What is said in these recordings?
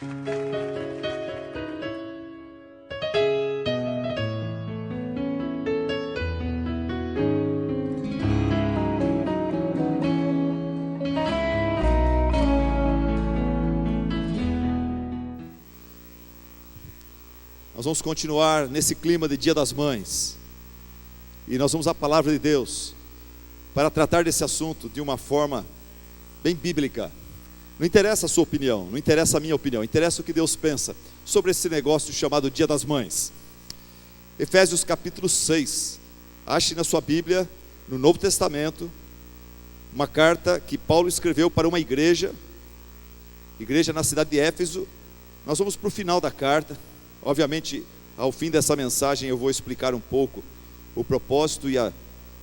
Nós vamos continuar nesse clima de Dia das Mães. E nós vamos à palavra de Deus para tratar desse assunto de uma forma bem bíblica. Não interessa a sua opinião, não interessa a minha opinião, interessa o que Deus pensa sobre esse negócio chamado Dia das Mães. Efésios capítulo 6. Ache na sua Bíblia, no Novo Testamento, uma carta que Paulo escreveu para uma igreja na cidade de Éfeso. Nós vamos para o final da carta. Obviamente, ao fim dessa mensagem eu vou explicar um pouco o propósito e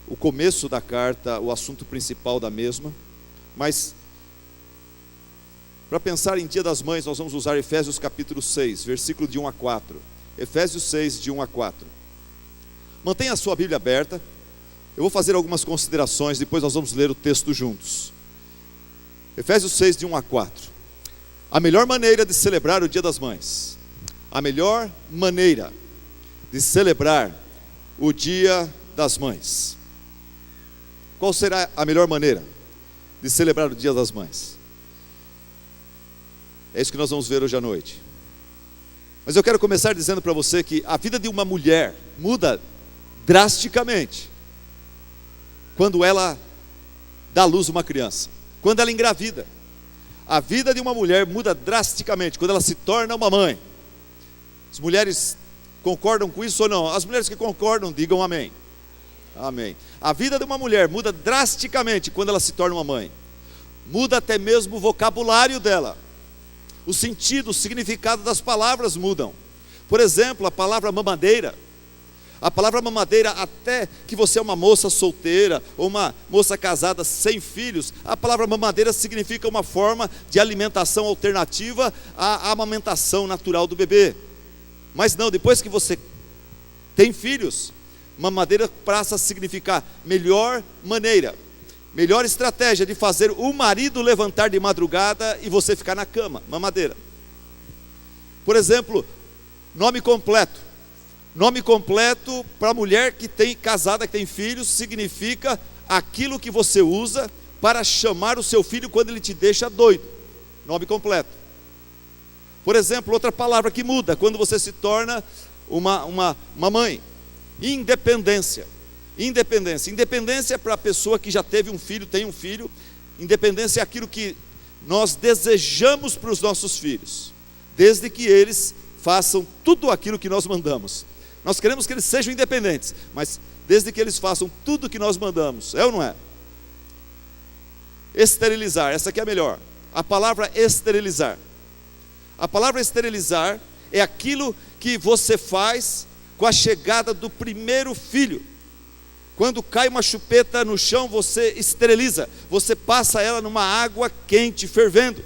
o começo da carta, o assunto principal da mesma. Mas, para pensar em Dia das Mães, nós vamos usar Efésios capítulo 6, versículo de 1 a 4. Efésios 6, de 1 a 4. Mantenha a sua Bíblia aberta. Eu vou fazer algumas considerações, depois nós vamos ler o texto juntos. Efésios 6, de 1 a 4. A melhor maneira de celebrar o Dia das Mães. A melhor maneira de celebrar o Dia das Mães. Qual será a melhor maneira de celebrar o Dia das Mães? É isso que nós vamos ver hoje à noite. Mas eu quero começar dizendo para você que a vida de uma mulher muda drasticamente quando ela dá à luz uma criança, quando ela engravida. A vida de uma mulher muda drasticamente quando ela se torna uma mãe. As mulheres concordam com isso ou não? As mulheres que concordam, digam amém. Amém. A vida de uma mulher muda drasticamente quando ela se torna uma mãe. Muda até mesmo o vocabulário dela. O sentido, o significado das palavras mudam. Por exemplo, a palavra mamadeira. A palavra mamadeira, até que você é uma moça solteira ou uma moça casada sem filhos, a palavra mamadeira significa uma forma de alimentação alternativa à amamentação natural do bebê. Mas não, depois que você tem filhos, mamadeira passa a significar melhor maneira, melhor estratégia de fazer o marido levantar de madrugada e você ficar na cama, mamadeira. Por exemplo, nome completo. Nome completo para a mulher que tem casada, que tem filhos, significa aquilo que você usa para chamar o seu filho quando ele te deixa doido. Nome completo. Por exemplo, outra palavra que muda quando você se torna uma mãe. Independência. Independência para a pessoa que já teve um filho, tem um filho. Independência é aquilo que nós desejamos para os nossos filhos, desde que eles façam tudo aquilo que nós mandamos. Nós queremos que eles sejam independentes, mas desde que eles façam tudo o que nós mandamos, é ou não é? Esterilizar, essa aqui é a melhor. A palavra esterilizar. A palavra esterilizar é aquilo que você faz com a chegada do primeiro filho. Quando cai uma chupeta no chão, você esteriliza. Você passa ela numa água quente, fervendo.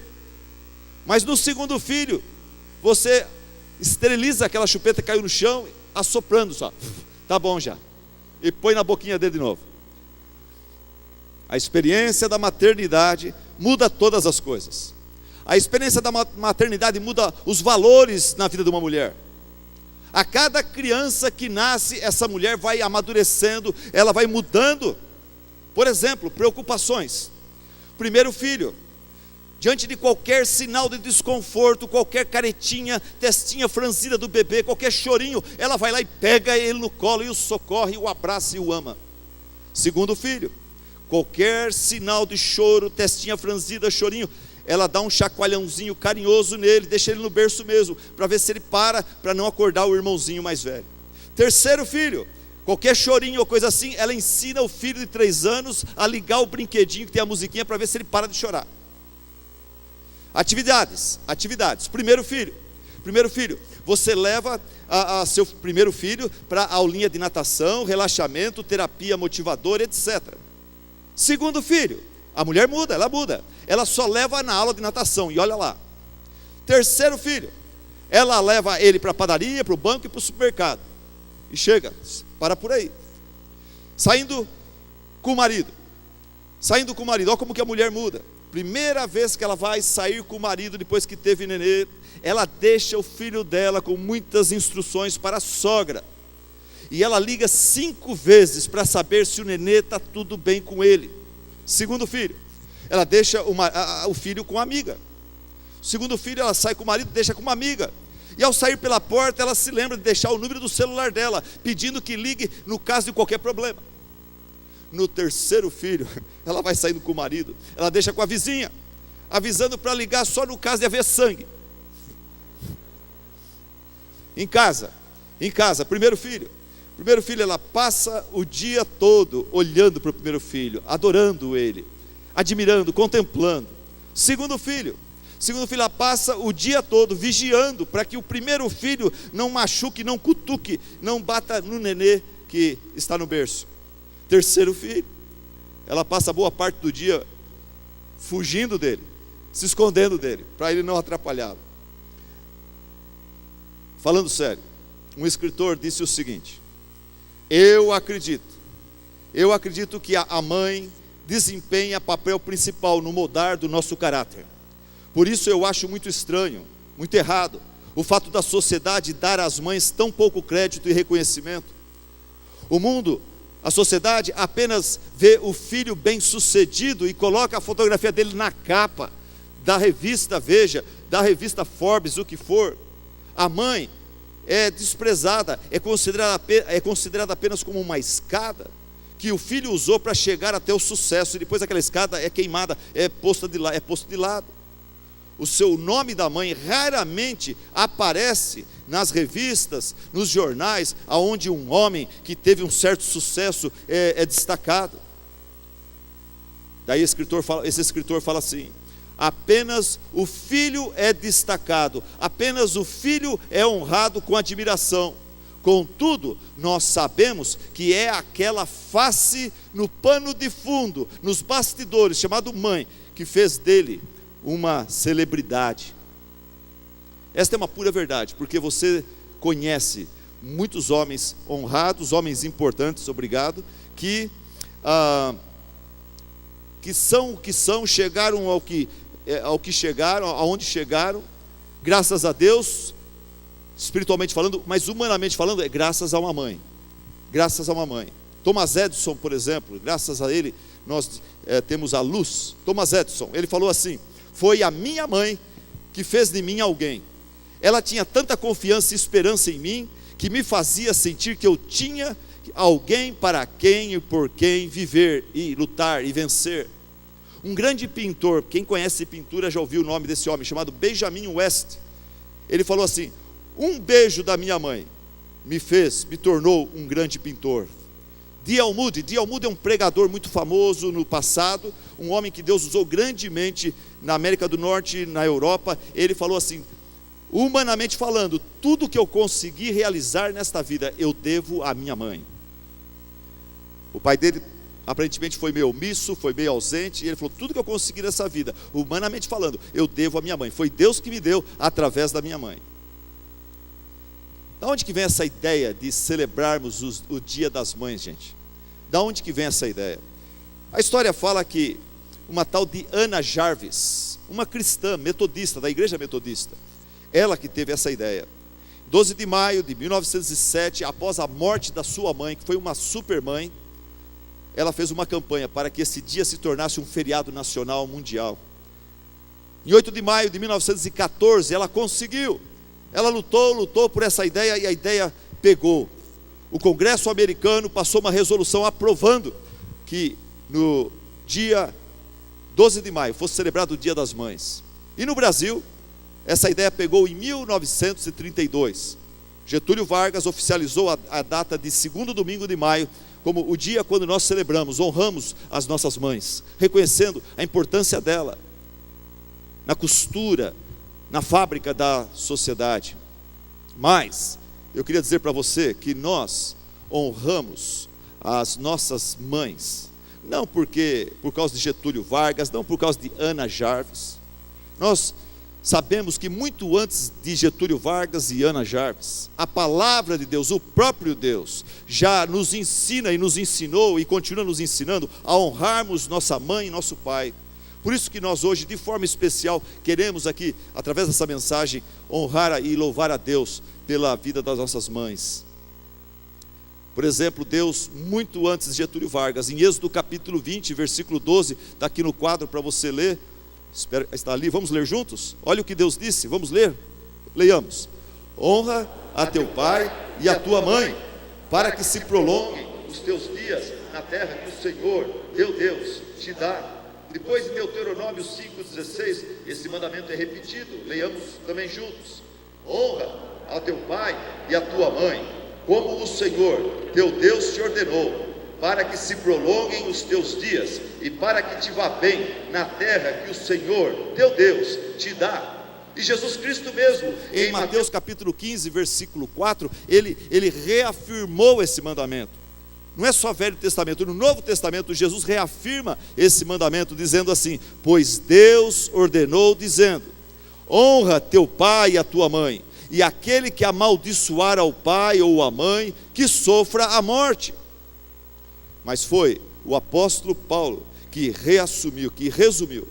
Mas no segundo filho, você esteriliza aquela chupeta que caiu no chão, assoprando só. Tá bom já. E põe na boquinha dele de novo. A experiência da maternidade muda todas as coisas. A experiência da maternidade muda os valores na vida de uma mulher. A cada criança que nasce, essa mulher vai amadurecendo, ela vai mudando. Por exemplo, preocupações. Primeiro filho, diante de qualquer sinal de desconforto, qualquer caretinha, testinha franzida do bebê, qualquer chorinho, ela vai lá e pega ele no colo e o socorre, o abraça e o ama. Segundo filho, qualquer sinal de choro, testinha franzida, chorinho, ela dá um chacoalhãozinho carinhoso nele, deixa ele no berço mesmo, para ver se ele para não acordar o irmãozinho mais velho. Terceiro filho, qualquer chorinho ou coisa assim, ela ensina o filho de 3 anos a ligar o brinquedinho que tem a musiquinha, para ver se ele para de chorar. Atividades. Primeiro filho, você leva a seu primeiro filho para aulinha de natação, relaxamento, terapia motivadora, etc. Segundo filho, a mulher muda, ela só leva na aula de natação, e olha lá. Terceiro filho, ela leva ele para a padaria, para o banco e para o supermercado, e chega, para por aí. Saindo com o marido, olha como que a mulher muda. primeira vez que ela vai sair com o marido depois que teve nenê, ela deixa o filho dela com muitas instruções para a sogra. E ela liga 5 vezes para saber se o nenê está tudo bem com ele. Segundo filho, ela deixa o filho com uma amiga. Segundo filho, ela sai com o marido, deixa com uma amiga. E ao sair pela porta, ela se lembra de deixar o número do celular dela, pedindo que ligue no caso de qualquer problema. No terceiro filho, ela vai saindo com o marido, ela deixa com a vizinha, avisando para ligar só no caso de haver sangue. Em casa, primeiro filho, ela passa o dia todo olhando para o primeiro filho, adorando ele, admirando, contemplando. Segundo filho, ela passa o dia todo vigiando para que o primeiro filho não machuque, não cutuque, não bata no nenê que está no berço. Terceiro filho, ela passa boa parte do dia fugindo dele, se escondendo dele, para ele não atrapalhá-lo. Falando sério, um escritor disse o seguinte: eu acredito que a mãe desempenha papel principal no moldar do nosso caráter. Por isso eu acho muito estranho, muito errado, o fato da sociedade dar às mães tão pouco crédito e reconhecimento. A sociedade apenas vê o filho bem-sucedido e coloca a fotografia dele na capa da revista Veja, da revista Forbes, o que for. A mãe é desprezada, é considerada apenas como uma escada que o filho usou para chegar até o sucesso, e depois aquela escada é queimada, é posto de lado. O seu nome da mãe raramente aparece nas revistas, nos jornais, aonde um homem que teve um certo sucesso é destacado. Daí esse escritor fala assim: apenas o filho é destacado, apenas o filho é honrado com admiração. Contudo, nós sabemos que é aquela face no pano de fundo, nos bastidores, chamado mãe, que fez dele uma celebridade. Esta é uma pura verdade, porque você conhece muitos homens honrados, homens importantes, obrigado, que são o que são, chegaram ao que chegaram, aonde chegaram, graças a Deus, espiritualmente falando, mas humanamente falando, é graças a uma mãe. Thomas Edison, por exemplo, graças a ele, nós temos a luz. Thomas Edison, ele falou assim: foi a minha mãe que fez de mim alguém. Ela tinha tanta confiança e esperança em mim, que me fazia sentir que eu tinha alguém para quem e por quem viver e lutar e vencer. Um grande pintor, quem conhece pintura já ouviu o nome desse homem, chamado Benjamin West. Ele falou assim: um beijo da minha mãe me tornou um grande pintor. D.L. Moody é um pregador muito famoso no passado, um homem que Deus usou grandemente na América do Norte, na Europa. Ele falou assim: humanamente falando, tudo que eu consegui realizar nesta vida, eu devo à minha mãe. O pai dele aparentemente foi meio omisso, foi meio ausente, e ele falou: tudo que eu consegui nessa vida, humanamente falando, eu devo à minha mãe. Foi Deus que me deu através da minha mãe. Da onde que vem essa ideia de celebrarmos o Dia das Mães, gente? Da onde que vem essa ideia? A história fala que uma tal de Anna Jarvis, uma cristã metodista, da igreja metodista, ela que teve essa ideia. 12 de maio de 1907, após a morte da sua mãe, que foi uma super mãe, ela fez uma campanha para que esse dia se tornasse um feriado nacional mundial. Em 8 de maio de 1914, ela conseguiu. Ela lutou por essa ideia, e a ideia pegou. O Congresso americano passou uma resolução aprovando que no dia 12 de maio fosse celebrado o Dia das Mães. E no Brasil, essa ideia pegou em 1932. Getúlio Vargas oficializou a data de segundo domingo de maio como o dia quando nós celebramos, honramos as nossas mães, reconhecendo a importância dela na costura, na fábrica da sociedade. Mas eu queria dizer para você que nós honramos as nossas mães, não por causa de Getúlio Vargas, não por causa de Anna Jarvis. Nós sabemos que muito antes de Getúlio Vargas e Anna Jarvis, a palavra de Deus, o próprio Deus, já nos ensina e nos ensinou e continua nos ensinando a honrarmos nossa mãe e nosso pai, Por isso que nós hoje, de forma especial, queremos aqui, através dessa mensagem, honrar e louvar a Deus pela vida das nossas mães. Por exemplo, Deus, muito antes de Getúlio Vargas, em Êxodo capítulo 20, versículo 12, está aqui no quadro para você ler. Espero, está ali, vamos ler juntos? Olha o que Deus disse, vamos ler? Leiamos. Honra a teu pai e a tua mãe, para que se prolonguem os teus dias na terra que o Senhor, teu Deus, te dá. Depois em Deuteronômio 5,16, esse mandamento é repetido, leiamos também juntos. Honra a teu pai e a tua mãe, como o Senhor, teu Deus, te ordenou, para que se prolonguem os teus dias, e para que te vá bem na terra que o Senhor, teu Deus, te dá. E Jesus Cristo mesmo, em Mateus capítulo 15, versículo 4, ele reafirmou esse mandamento. Não é só Velho Testamento, no Novo Testamento Jesus reafirma esse mandamento, dizendo assim: pois Deus ordenou, dizendo: honra teu pai e a tua mãe, e aquele que amaldiçoar ao pai ou à mãe, que sofra a morte. Mas foi o apóstolo Paulo que reassumiu, que resumiu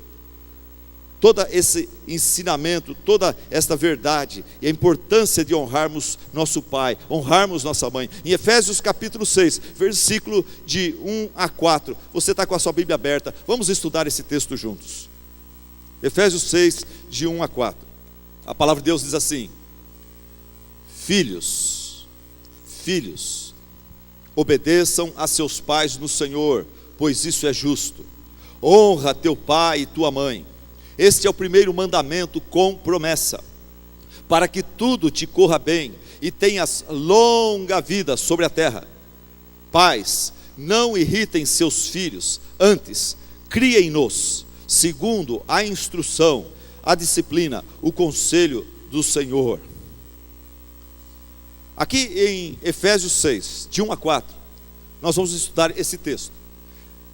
todo esse ensinamento, toda esta verdade e a importância de honrarmos nosso pai, honrarmos nossa mãe. Em Efésios capítulo 6, versículo de 1 a 4, você está com a sua Bíblia aberta, vamos estudar esse texto juntos. Efésios 6, de 1 a 4, a palavra de Deus diz assim: filhos, obedeçam a seus pais no Senhor, pois isso é justo. Honra teu pai e tua mãe. Este é o primeiro mandamento com promessa, para que tudo te corra bem e tenhas longa vida sobre a terra. Pais, não irritem seus filhos, antes criem-nos, segundo a instrução, a disciplina, o conselho do Senhor. Aqui em Efésios 6, de 1 a 4, nós vamos estudar esse texto.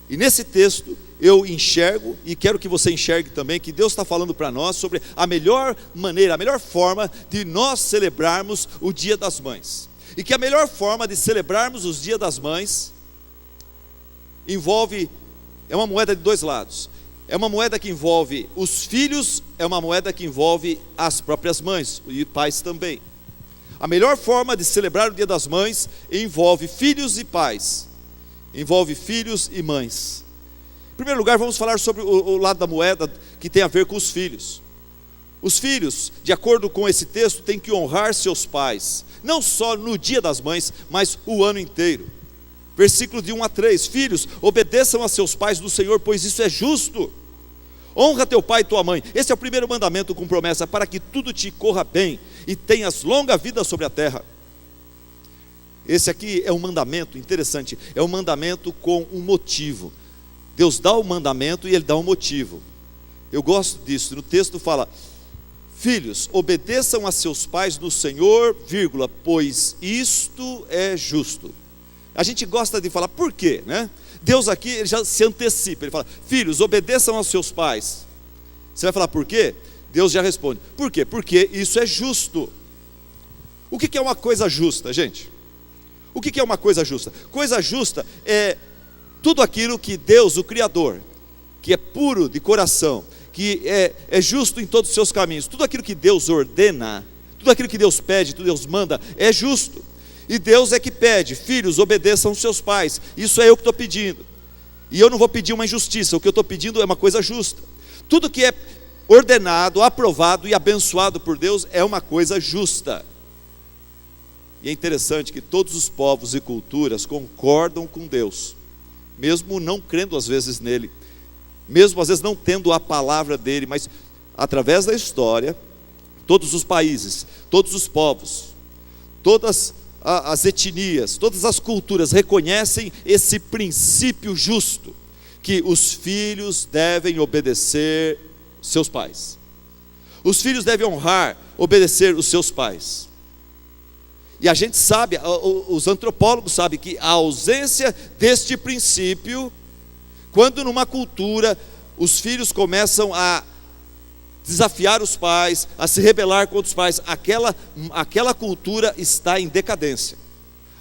E nesse texto eu enxergo, e quero que você enxergue também, que Deus está falando para nós sobre a melhor maneira, a melhor forma de nós celebrarmos o Dia das Mães. E que a melhor forma de celebrarmos os Dias das Mães é uma moeda de dois lados. É uma moeda que envolve os filhos, é uma moeda que envolve as próprias mães e pais também. A melhor forma de celebrar o Dia das Mães envolve filhos e pais, envolve filhos e mães. Em primeiro lugar, vamos falar sobre o lado da moeda que tem a ver com os filhos. Os filhos, de acordo com esse texto, têm que honrar seus pais, não só no Dia das Mães, mas o ano inteiro. Versículo de 1 a 3, filhos, obedeçam a seus pais no Senhor, pois isso é justo. Honra teu pai e tua mãe. Esse é o primeiro mandamento com promessa, para que tudo te corra bem e tenhas longa vida sobre a terra. Esse aqui é um mandamento interessante, é um mandamento com um motivo. Deus dá o mandamento e Ele dá um motivo. Eu gosto disso, no texto fala: filhos, obedeçam a seus pais no Senhor, vírgula, pois isto é justo. A gente gosta de falar, por quê, né? Deus aqui, ele já se antecipa, ele fala: filhos, obedeçam aos seus pais. Você vai falar por quê? Deus já responde: por quê? Porque isso é justo. O que é uma coisa justa, gente? O que é uma coisa justa? Coisa justa é tudo aquilo que Deus, o Criador, que é puro de coração, que é justo em todos os seus caminhos, tudo aquilo que Deus ordena, tudo aquilo que Deus pede, tudo Deus manda, é justo. E Deus é que pede: filhos, obedeçam aos seus pais. Isso é eu que estou pedindo. E eu não vou pedir uma injustiça, o que eu estou pedindo é uma coisa justa. Tudo que é ordenado, aprovado e abençoado por Deus é uma coisa justa. E é interessante que todos os povos e culturas concordam com Deus, mesmo não crendo às vezes nele, mesmo às vezes não tendo a palavra dele, mas através da história, todos os países, todos os povos, todas as etnias, todas as culturas reconhecem esse princípio justo, que os filhos devem obedecer seus pais. Os filhos devem honrar, obedecer os seus pais. E a gente sabe, os antropólogos sabem que a ausência deste princípio, quando numa cultura os filhos começam a desafiar os pais, a se rebelar contra os pais, aquela cultura está em decadência.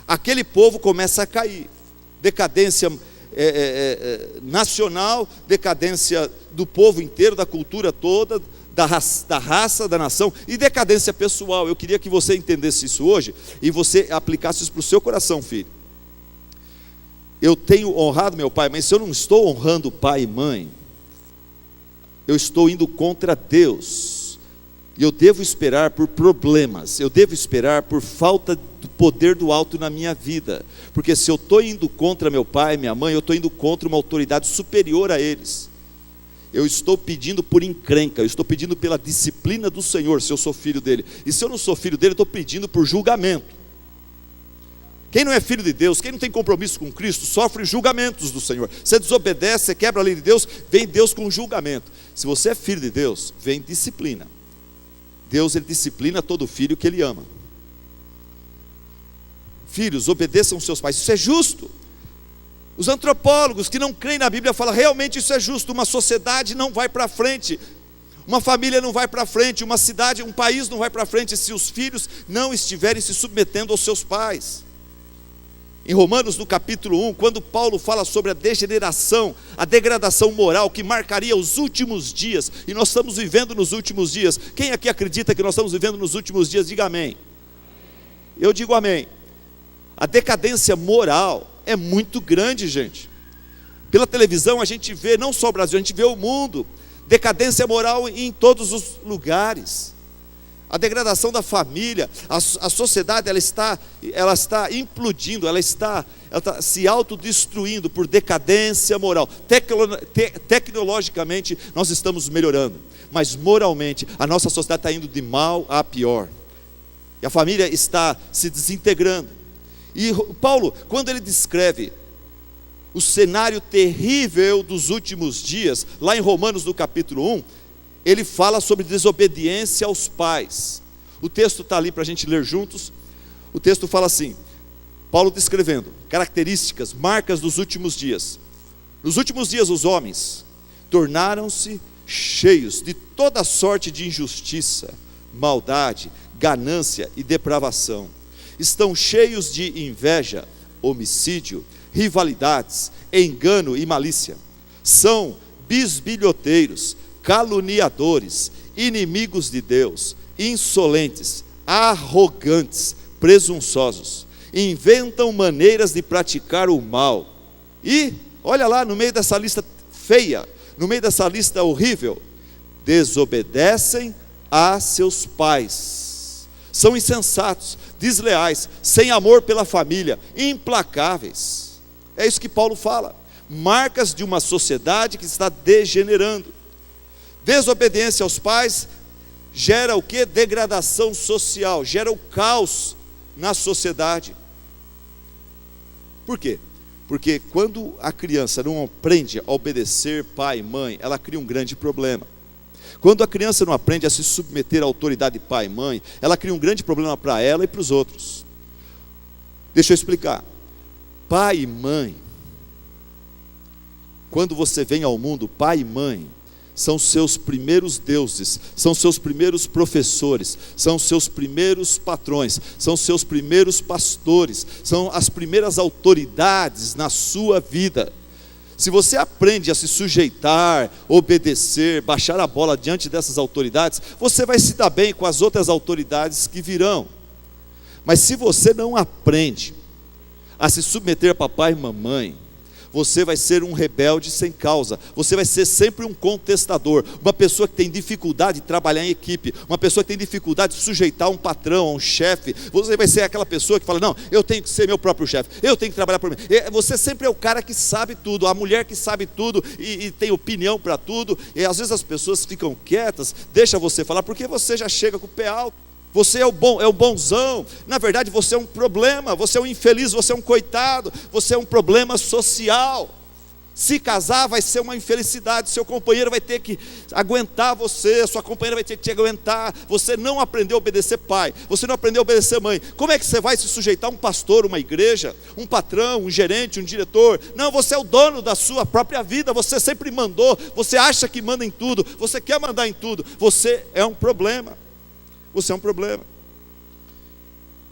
Aquele povo começa a cair. Decadência nacional, decadência do povo inteiro, da cultura toda, da raça, da nação, e decadência pessoal. Eu queria que você entendesse isso hoje e você aplicasse isso para o seu coração, filho. Eu tenho honrado meu pai, mas se eu não estou honrando pai e mãe, eu estou indo contra Deus. E eu devo esperar por problemas, eu devo esperar por falta do poder do alto na minha vida, porque se eu estou indo contra meu pai e minha mãe, eu estou indo contra uma autoridade superior a eles. Eu estou pedindo por encrenca, eu estou pedindo pela disciplina do Senhor, se eu sou filho dele. E se eu não sou filho dele, eu estou pedindo por julgamento. Quem não é filho de Deus, quem não tem compromisso com Cristo, sofre julgamentos do Senhor. Você desobedece, você quebra a lei de Deus, vem Deus com julgamento. Se você é filho de Deus, vem disciplina. Deus, ele disciplina todo filho que ele ama. Filhos, obedeçam seus pais, isso é justo. Os antropólogos que não creem na Bíblia falam, realmente isso é justo. Uma sociedade não vai para frente, uma família não vai para frente, uma cidade, um país não vai para frente se os filhos não estiverem se submetendo aos seus pais. Em Romanos, no capítulo 1, quando Paulo fala sobre a degeneração, a degradação moral que marcaria os últimos dias, e nós estamos vivendo nos últimos dias. Quem aqui acredita que nós estamos vivendo nos últimos dias? Diga amém. Eu digo amém. A decadência moral é muito grande, gente. Pela televisão a gente vê, não só o Brasil, a gente vê o mundo. Decadência moral em todos os lugares. A degradação da família, a sociedade ela está implodindo, ela está se autodestruindo por decadência moral. Tecnologicamente nós estamos melhorando, mas moralmente a nossa sociedade está indo de mal a pior. E a família está se desintegrando. E Paulo, quando ele descreve o cenário terrível dos últimos dias, lá em Romanos no capítulo 1, ele fala sobre desobediência aos pais. O texto está ali para a gente ler juntos. O texto fala assim, Paulo descrevendo características, marcas dos últimos dias. Nos últimos dias os homens tornaram-se cheios de toda sorte de injustiça, maldade, ganância e depravação. Estão cheios de inveja, homicídio, rivalidades, engano e malícia. São bisbilhoteiros, caluniadores, inimigos de Deus, insolentes, arrogantes, presunçosos, inventam maneiras de praticar o mal. E, olha lá, no meio dessa lista feia, no meio dessa lista horrível, desobedecem a seus pais, são insensatos, desleais, sem amor pela família, implacáveis. É isso que Paulo fala, marcas de uma sociedade que está degenerando. Desobediência aos pais gera o que? Degradação social, gera o caos na sociedade. Por quê? Porque quando a criança não aprende a obedecer pai e mãe, ela cria um grande problema. Quando a criança não aprende a se submeter à autoridade de pai e mãe, ela cria um grande problema para ela e para os outros. Deixa eu explicar. Pai e mãe, quando você vem ao mundo, pai e mãe são seus primeiros deuses, são seus primeiros professores, são seus primeiros patrões, são seus primeiros pastores, são as primeiras autoridades na sua vida. Se você aprende a se sujeitar, obedecer, baixar a bola diante dessas autoridades, você vai se dar bem com as outras autoridades que virão. Mas se você não aprende a se submeter a papai e mamãe, você vai ser um rebelde sem causa, você vai ser sempre um contestador, uma pessoa que tem dificuldade de trabalhar em equipe, uma pessoa que tem dificuldade de sujeitar a um patrão, a um chefe. Você vai ser aquela pessoa que fala, não, eu tenho que ser meu próprio chefe, eu tenho que trabalhar por mim. Você sempre é o cara que sabe tudo, a mulher que sabe tudo e tem opinião para tudo, e às vezes as pessoas ficam quietas, deixa você falar, porque você já chega com o pé alto. Você é o bonzão, na verdade você é um problema, você é um infeliz, você é um coitado, você é um problema social. Se casar vai ser uma infelicidade, seu companheiro vai ter que aguentar você, sua companheira vai ter que te aguentar. Você não aprendeu a obedecer pai, você não aprendeu a obedecer mãe. Como é que você vai se sujeitar a um pastor, uma igreja, um patrão, um gerente, um diretor? Não, você é o dono da sua própria vida, você sempre mandou, você acha que manda em tudo, você quer mandar em tudo, você é um problema. Você é um problema.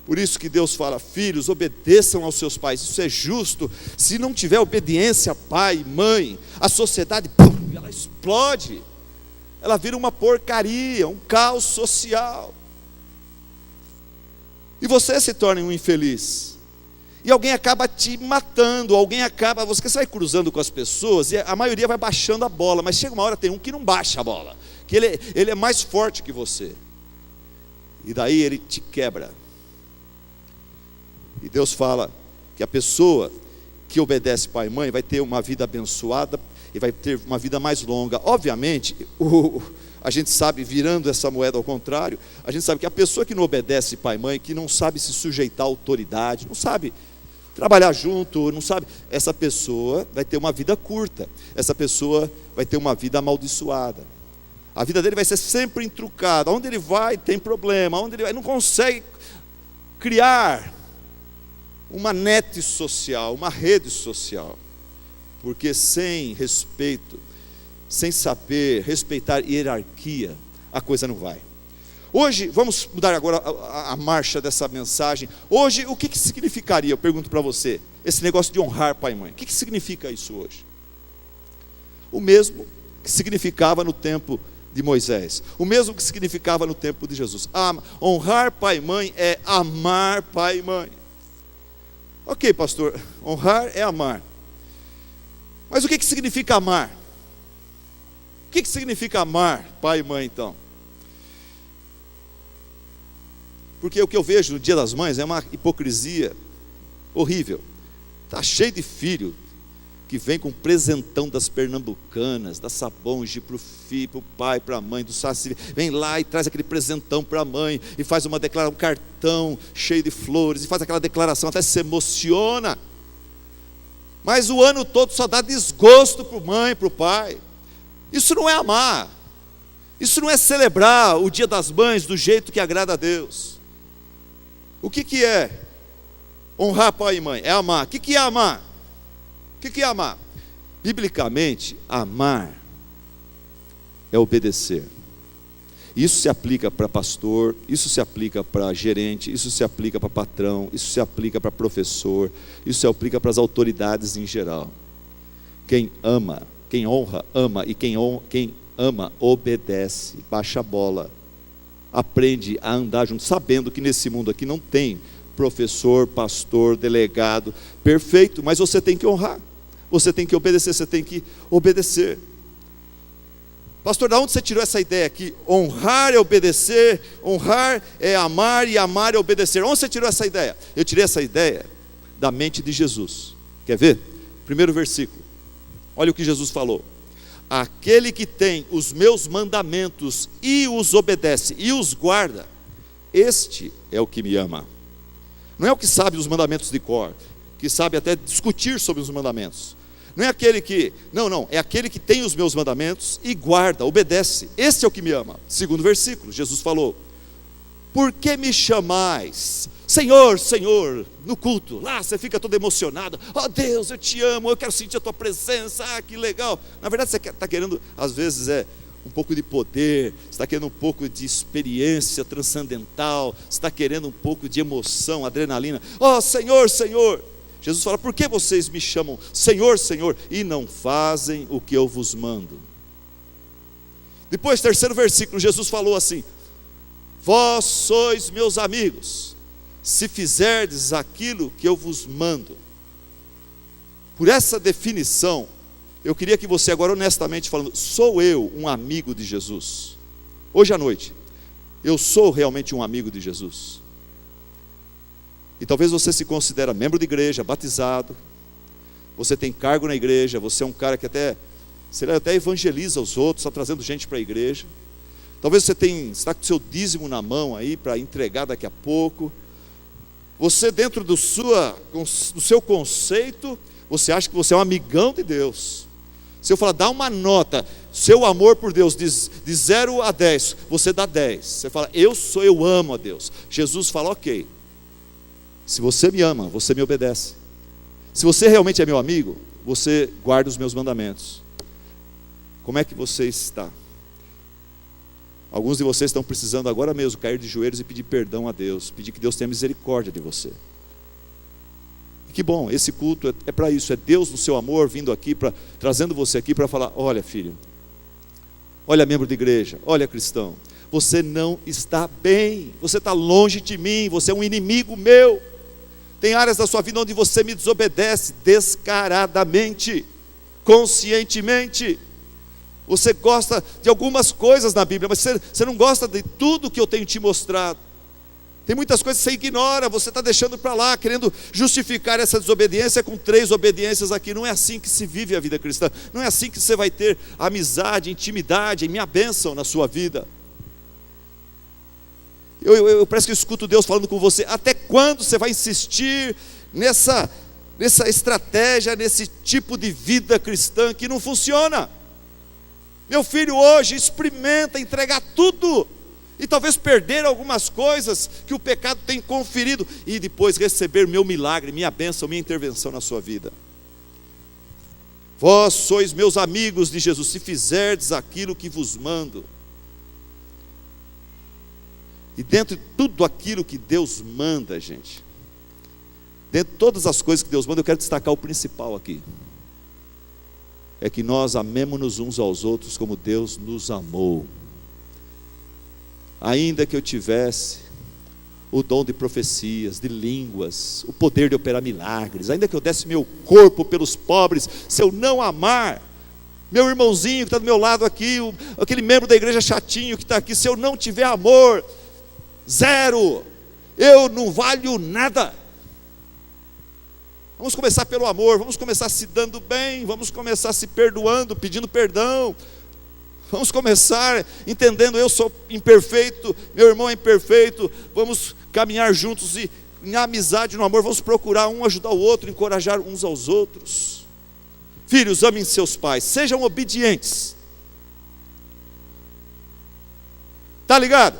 Por isso que Deus fala: filhos, obedeçam aos seus pais. Isso é justo. Se não tiver obediência, pai, mãe, a sociedade, pum, ela explode. Ela vira uma porcaria, um caos social. E você se torna um infeliz. E alguém acaba te matando, você sai cruzando com as pessoas e a maioria vai baixando a bola, mas chega uma hora, tem um que não baixa a bola, que ele é mais forte que você. E daí ele te quebra. E Deus fala que a pessoa que obedece pai e mãe vai ter uma vida abençoada e vai ter uma vida mais longa. Obviamente, a gente sabe, virando essa moeda ao contrário, a gente sabe que a pessoa que não obedece pai e mãe, que não sabe se sujeitar à autoridade, não sabe trabalhar junto, não sabe, essa pessoa vai ter uma vida curta, essa pessoa vai ter uma vida amaldiçoada. A vida dele vai ser sempre intrucada. Onde ele vai tem problema, onde ele vai não consegue criar uma net social, uma rede social, porque sem respeito, sem saber respeitar hierarquia, a coisa não vai. Hoje, vamos mudar agora a marcha dessa mensagem. Hoje, o que significaria, eu pergunto para você, esse negócio de honrar pai e mãe? O que significa isso hoje? O mesmo que significava no tempo de Moisés, o mesmo que significava no tempo de Jesus. Honrar pai e mãe é amar pai e mãe. Ok, pastor, honrar é amar. Mas o que significa amar? O que significa amar pai e mãe, então? Porque o que eu vejo no Dia das Mães é uma hipocrisia horrível. Está cheio de filho que vem com presentão das pernambucanas, da Sabonge para o filho, para o pai, para a mãe, do Saci, vem lá e traz aquele presentão para a mãe, e faz uma declaração, um cartão cheio de flores, e faz aquela declaração, até se emociona, mas o ano todo só dá desgosto para a mãe, para o pai. Isso não é amar, isso não é celebrar o Dia das Mães do jeito que agrada a Deus. O que é honrar pai e mãe? É amar. O que é amar? O que é amar? Biblicamente, amar é obedecer. Isso se aplica para pastor, isso se aplica para gerente, isso se aplica para patrão, isso se aplica para professor, isso se aplica para as autoridades em geral. Quem ama, quem honra, ama, e quem ama, obedece, baixa a bola, aprende a andar junto, sabendo que nesse mundo aqui não tem professor, pastor, delegado perfeito, mas você tem que honrar, você tem que obedecer, você tem que obedecer. Pastor, de onde você tirou essa ideia aqui? Honrar é obedecer, honrar é amar e amar é obedecer. Onde você tirou essa ideia? Eu tirei essa ideia da mente de Jesus. Quer ver? Primeiro versículo. Olha o que Jesus falou: aquele que tem os meus mandamentos e os obedece e os guarda, este é o que me ama. Não é o que sabe os mandamentos de cor, que sabe até discutir sobre os mandamentos. Não é aquele que, não, é aquele que tem os meus mandamentos e guarda, obedece. Este é o que me ama. Segundo versículo, Jesus falou: por que me chamais Senhor, Senhor, no culto? Lá você fica todo emocionado: oh Deus, eu te amo, eu quero sentir a tua presença, que legal. Na verdade você está querendo, às vezes um pouco de poder, você está querendo um pouco de experiência transcendental, você está querendo um pouco de emoção, adrenalina. Oh Senhor, Senhor. Jesus fala: por que vocês me chamam Senhor, Senhor, e não fazem o que eu vos mando? Depois, terceiro versículo, Jesus falou assim: vós sois meus amigos, se fizerdes aquilo que eu vos mando. Por essa definição, eu queria que você agora honestamente falando: sou eu um amigo de Jesus? Hoje à noite, eu sou realmente um amigo de Jesus? E talvez você se considera membro de igreja, batizado, você tem cargo na igreja, você é um cara que até evangeliza os outros, está trazendo gente para a igreja. Talvez você está com o seu dízimo na mão aí para entregar daqui a pouco. Você, dentro do seu conceito, você acha que você é um amigão de Deus. Se eu falar, dá uma nota, seu amor por Deus de 0 a 10, você dá 10. Você fala, eu amo a Deus. Jesus fala, ok, se você me ama, você me obedece. Se você realmente é meu amigo, você guarda os meus mandamentos. Como é que você está? Alguns de vocês estão precisando agora mesmo cair de joelhos e pedir perdão a Deus, pedir que Deus tenha misericórdia de você. Que bom, esse culto é para isso, é Deus no seu amor vindo aqui, trazendo você aqui para falar: olha filho, olha membro de igreja, olha cristão, você não está bem, você está longe de mim, você é um inimigo meu. Tem áreas da sua vida onde você me desobedece descaradamente, conscientemente. Você gosta de algumas coisas na Bíblia, mas você não gosta de tudo que eu tenho te mostrado. Tem muitas coisas que você ignora, você está deixando para lá, querendo justificar essa desobediência com 3 obediências aqui. Não é assim que se vive a vida cristã. Não é assim que você vai ter amizade, intimidade, minha bênção na sua vida. Eu parece que eu escuto Deus falando com você: até quando você vai insistir nessa estratégia, nesse tipo de vida cristã que não funciona? Meu filho, hoje experimenta entregar tudo, e talvez perder algumas coisas que o pecado tem conferido, e depois receber meu milagre, minha bênção, minha intervenção na sua vida. Vós sois meus amigos de Jesus, se fizerdes aquilo que vos mando. E dentro de tudo aquilo que Deus manda, gente, dentro de todas as coisas que Deus manda, eu quero destacar o principal aqui: é que nós amemos-nos uns aos outros como Deus nos amou. Ainda que eu tivesse o dom de profecias, de línguas, o poder de operar milagres, ainda que eu desse meu corpo pelos pobres, se eu não amar meu irmãozinho que está do meu lado aqui, aquele membro da igreja chatinho que está aqui, se eu não tiver amor, zero, eu não valho nada. Vamos começar pelo amor, vamos começar se dando bem, vamos começar se perdoando, pedindo perdão. Vamos começar entendendo: eu sou imperfeito, meu irmão é imperfeito. Vamos caminhar juntos e em amizade, no amor, vamos procurar um ajudar o outro, encorajar uns aos outros. Filhos, amem seus pais, sejam obedientes. Está ligado?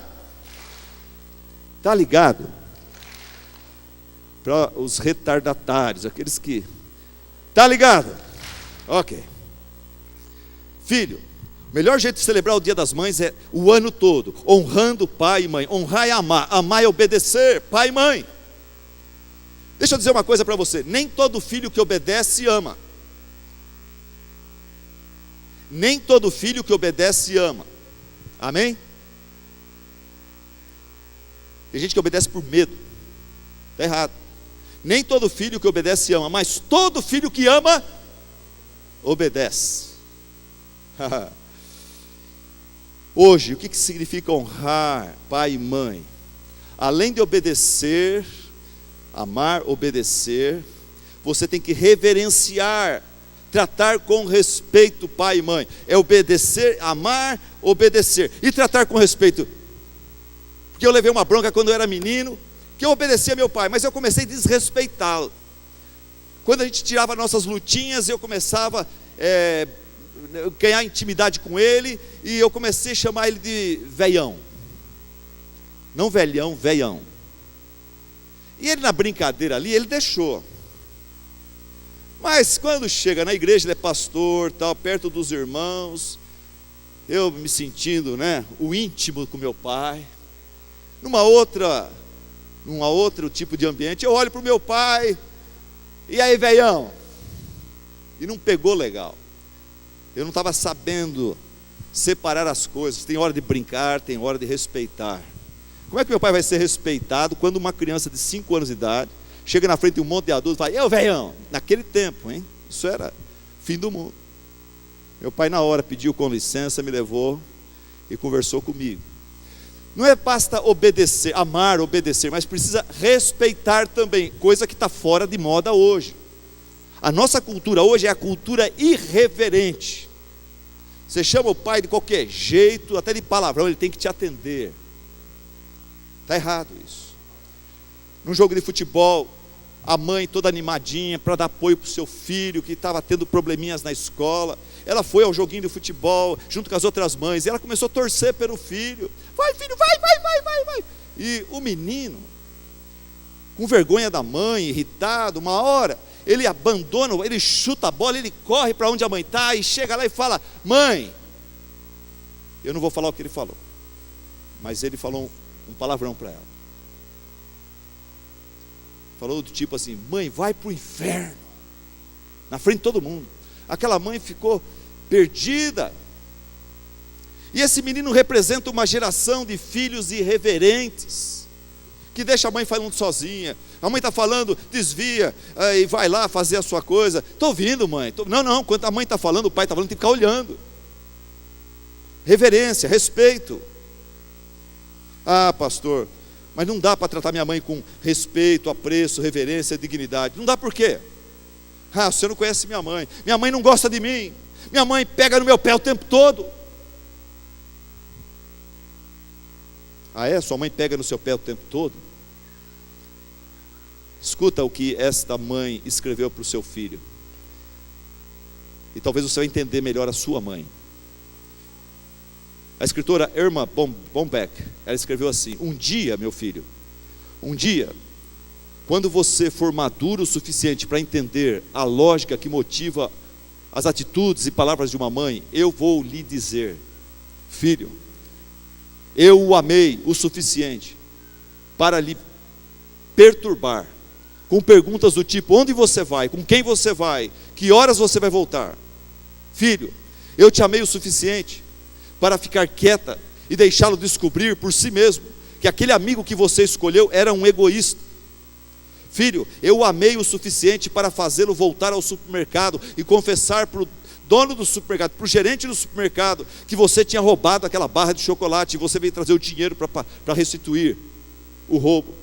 Está ligado? Para os retardatários, aqueles que... Está ligado? Ok. Filho, o melhor jeito de celebrar o Dia das Mães é o ano todo, honrando pai e mãe. Honrar é amar, amar é obedecer, pai e mãe. Deixa eu dizer uma coisa para você: nem todo filho que obedece ama. Nem todo filho que obedece ama. Amém? Tem gente que obedece por medo. Está errado. Nem todo filho que obedece ama, mas todo filho que ama, obedece. Hoje, o que significa honrar pai e mãe? Além de obedecer, amar, obedecer, você tem que reverenciar, tratar com respeito pai e mãe. É obedecer, amar, obedecer e tratar com respeito. Porque eu levei uma bronca quando eu era menino, que eu obedecia meu pai, mas eu comecei a desrespeitá-lo. Quando a gente tirava nossas lutinhas, eu começava a ganhar intimidade com ele, e eu comecei a chamar ele de velhão. Não velhão, velhão. E ele, na brincadeira ali, ele deixou. Mas quando chega na igreja, ele é pastor, tal, perto dos irmãos, eu me sentindo, o íntimo com meu pai. Num outro tipo de ambiente, eu olho para o meu pai: e aí, velhão? E não pegou legal. Eu não estava sabendo separar as coisas. Tem hora de brincar, tem hora de respeitar. Como é que meu pai vai ser respeitado quando uma criança de 5 anos de idade chega na frente de um monte de adultos e fala: eu, velhão? Naquele tempo, hein? Isso era fim do mundo. Meu pai na hora pediu com licença, me levou e conversou comigo. Não é basta obedecer, amar, obedecer, mas precisa respeitar também, coisa que está fora de moda hoje. A nossa cultura hoje é a cultura irreverente. Você chama o pai de qualquer jeito, até de palavrão, ele tem que te atender. Está errado isso. Num jogo de futebol, a mãe toda animadinha para dar apoio para o seu filho que estava tendo probleminhas na escola, ela foi ao joguinho de futebol junto com as outras mães, e ela começou a torcer pelo filho. Vai, filho, vai. E o menino, com vergonha da mãe, irritado, uma hora ele abandona, ele chuta a bola, ele corre para onde a mãe está e chega lá e fala: mãe, eu não vou falar o que ele falou, Mas ele falou um palavrão para ela. Falou do tipo assim: mãe, vai para o inferno, na frente de todo mundo. Aquela mãe ficou perdida. E esse menino representa uma geração de filhos irreverentes, que deixa a mãe falando sozinha. A mãe está falando, desvia, e vai lá fazer a sua coisa. Estou ouvindo, mãe. Não, quando a mãe está falando, o pai está falando, tem que ficar olhando. Reverência, respeito. Ah, pastor, mas não dá para tratar minha mãe com respeito, apreço, reverência, dignidade. Não dá por quê? Ah, você não conhece minha mãe. Minha mãe não gosta de mim. Minha mãe pega no meu pé o tempo todo. Ah, é? Sua mãe pega no seu pé o tempo todo? Escuta o que esta mãe escreveu para o seu filho. E talvez você vai entender melhor a sua mãe. A escritora Irma Bombeck, ela escreveu assim: um dia, meu filho, um dia, quando você for maduro o suficiente para entender a lógica que motiva as atitudes e palavras de uma mãe, eu vou lhe dizer: filho, eu o amei o suficiente para lhe perturbar com perguntas do tipo: onde você vai? Com quem você vai? Que horas você vai voltar? Filho, eu te amei o suficiente para ficar quieta e deixá-lo descobrir por si mesmo que aquele amigo que você escolheu era um egoísta. Filho, eu o amei o suficiente para fazê-lo voltar ao supermercado e confessar para o dono do supermercado, para o gerente do supermercado, que você tinha roubado aquela barra de chocolate e você veio trazer o dinheiro para restituir o roubo.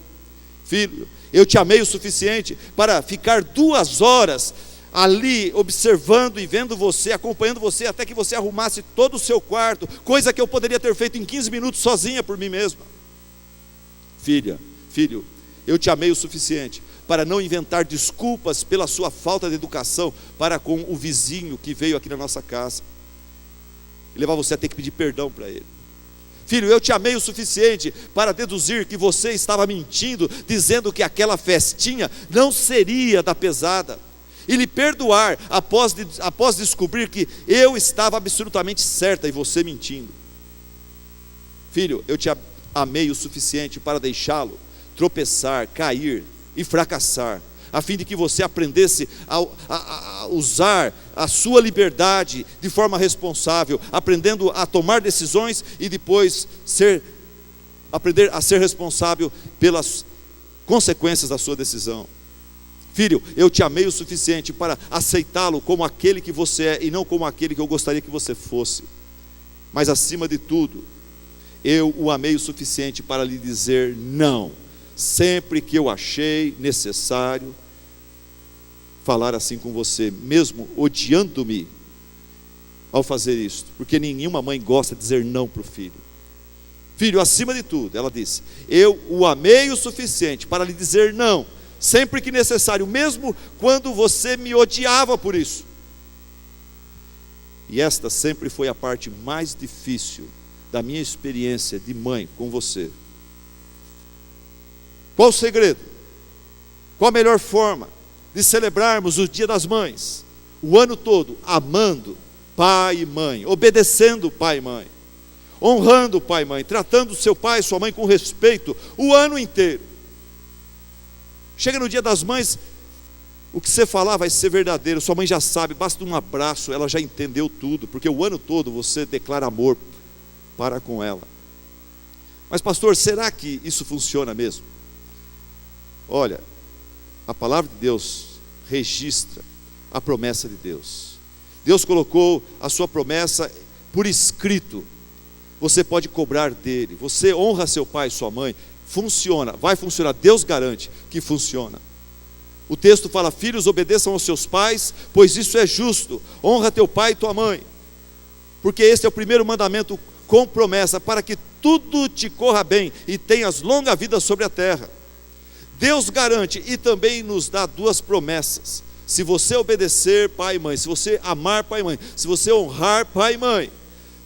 Filho, eu te amei o suficiente para ficar 2 horas ali observando e vendo você, acompanhando você, até que você arrumasse todo o seu quarto, coisa que eu poderia ter feito em 15 minutos sozinha por mim mesma. Filho, eu te amei o suficiente para não inventar desculpas pela sua falta de educação para com o vizinho que veio aqui na nossa casa e levar você a ter que pedir perdão para ele. Filho, eu te amei o suficiente para deduzir que você estava mentindo, dizendo que aquela festinha não seria da pesada, e lhe perdoar após descobrir que eu estava absolutamente certa e você mentindo. Filho, eu te amei o suficiente para deixá-lo tropeçar, cair e fracassar, a fim de que você aprendesse a usar a sua liberdade de forma responsável, aprendendo a tomar decisões e depois aprender a ser responsável pelas consequências da sua decisão. Filho, eu te amei o suficiente para aceitá-lo como aquele que você é e não como aquele que eu gostaria que você fosse. Mas acima de tudo, eu o amei o suficiente para lhe dizer não, sempre que eu achei necessário falar assim com você, mesmo odiando-me ao fazer isso, porque nenhuma mãe gosta de dizer não para o filho. Filho, acima de tudo, ela disse, eu o amei o suficiente para lhe dizer não, sempre que necessário, mesmo quando você me odiava por isso. E esta sempre foi a parte mais difícil da minha experiência de mãe com você. Qual o segredo? Qual a melhor forma de celebrarmos o Dia das Mães? O ano todo amando pai e mãe, obedecendo pai e mãe, honrando pai e mãe, tratando seu pai e sua mãe com respeito o ano inteiro. Chega no Dia das Mães, o que você falar vai ser verdadeiro, sua mãe já sabe, basta um abraço, ela já entendeu tudo, porque o ano todo você declara amor para com ela. Mas pastor, será que isso funciona mesmo? Olha, a palavra de Deus registra a promessa de Deus. Deus colocou a sua promessa por escrito. Você pode cobrar dele. Você honra seu pai e sua mãe. Funciona, vai funcionar. Deus garante que funciona. O texto fala: filhos, obedeçam aos seus pais, pois isso é justo. Honra teu pai e tua mãe, porque este é o primeiro mandamento com promessa, para que tudo te corra bem e tenhas longa vida sobre a terra. Deus garante e também nos dá 2 promessas. Se você obedecer pai e mãe, se você amar pai e mãe, se você honrar pai e mãe,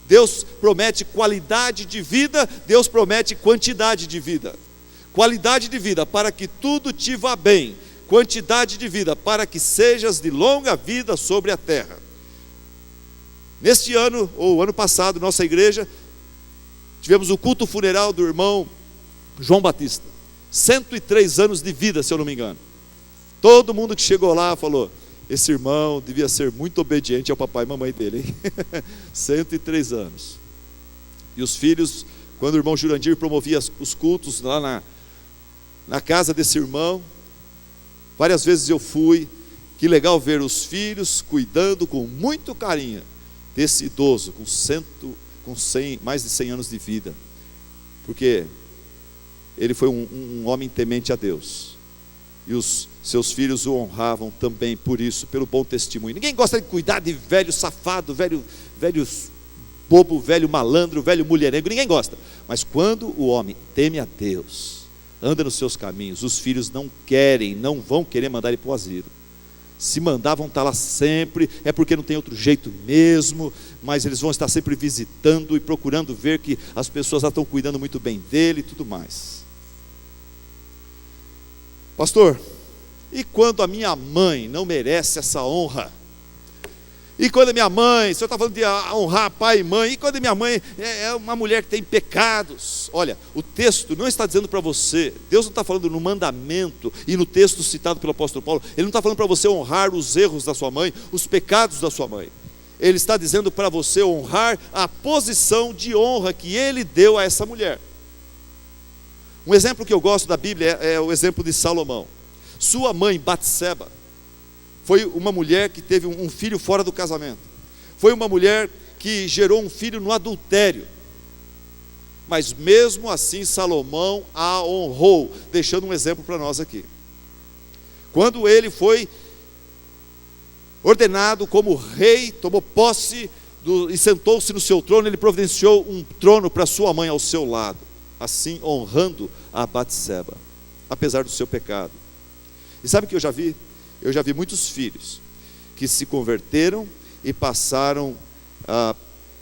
Deus promete qualidade de vida, Deus promete quantidade de vida. Qualidade de vida para que tudo te vá bem, quantidade de vida para que sejas de longa vida sobre a terra. Neste ano, ou ano passado, nossa igreja tivemos o culto funeral do irmão João Batista, 103 anos de vida, se eu não me engano. Todo mundo que chegou lá falou: esse irmão devia ser muito obediente ao papai e mamãe dele, hein? 103 anos. E os filhos, quando o irmão Jurandir promovia os cultos lá na casa desse irmão, várias vezes eu fui. Que legal ver os filhos cuidando com muito carinho desse idoso com 100, mais de 100 anos de vida, porque ele foi um homem temente a Deus, e os seus filhos o honravam também por isso, pelo bom testemunho. Ninguém gosta de cuidar de velho safado, velho bobo, velho malandro, velho mulherengo, ninguém gosta. Mas quando o homem teme a Deus, anda nos seus caminhos, os filhos não vão querer mandar ele para o asilo. Se mandar, vão estar lá sempre, é porque não tem outro jeito mesmo, mas eles vão estar sempre visitando e procurando ver que as pessoas já estão cuidando muito bem dele e tudo mais. Pastor, e quando a minha mãe não merece essa honra? E quando a minha mãe, o senhor está falando de honrar pai e mãe, e quando a minha mãe é uma mulher que tem pecados? Olha, o texto não está dizendo para você, Deus não está falando no mandamento e no texto citado pelo apóstolo Paulo, Ele não está falando para você honrar os erros da sua mãe, os pecados da sua mãe. Ele está dizendo para você honrar a posição de honra que Ele deu a essa mulher. Um exemplo que eu gosto da Bíblia é o exemplo de Salomão. Sua mãe, Batseba, foi uma mulher que teve um filho fora do casamento. Foi uma mulher que gerou um filho no adultério. Mas mesmo assim Salomão a honrou, deixando um exemplo para nós aqui. Quando ele foi ordenado como rei, tomou posse e sentou-se no seu trono, ele providenciou um trono para sua mãe ao seu lado, assim honrando a Batseba, apesar do seu pecado. E sabe o que eu já vi? Eu já vi muitos filhos que se converteram e passaram,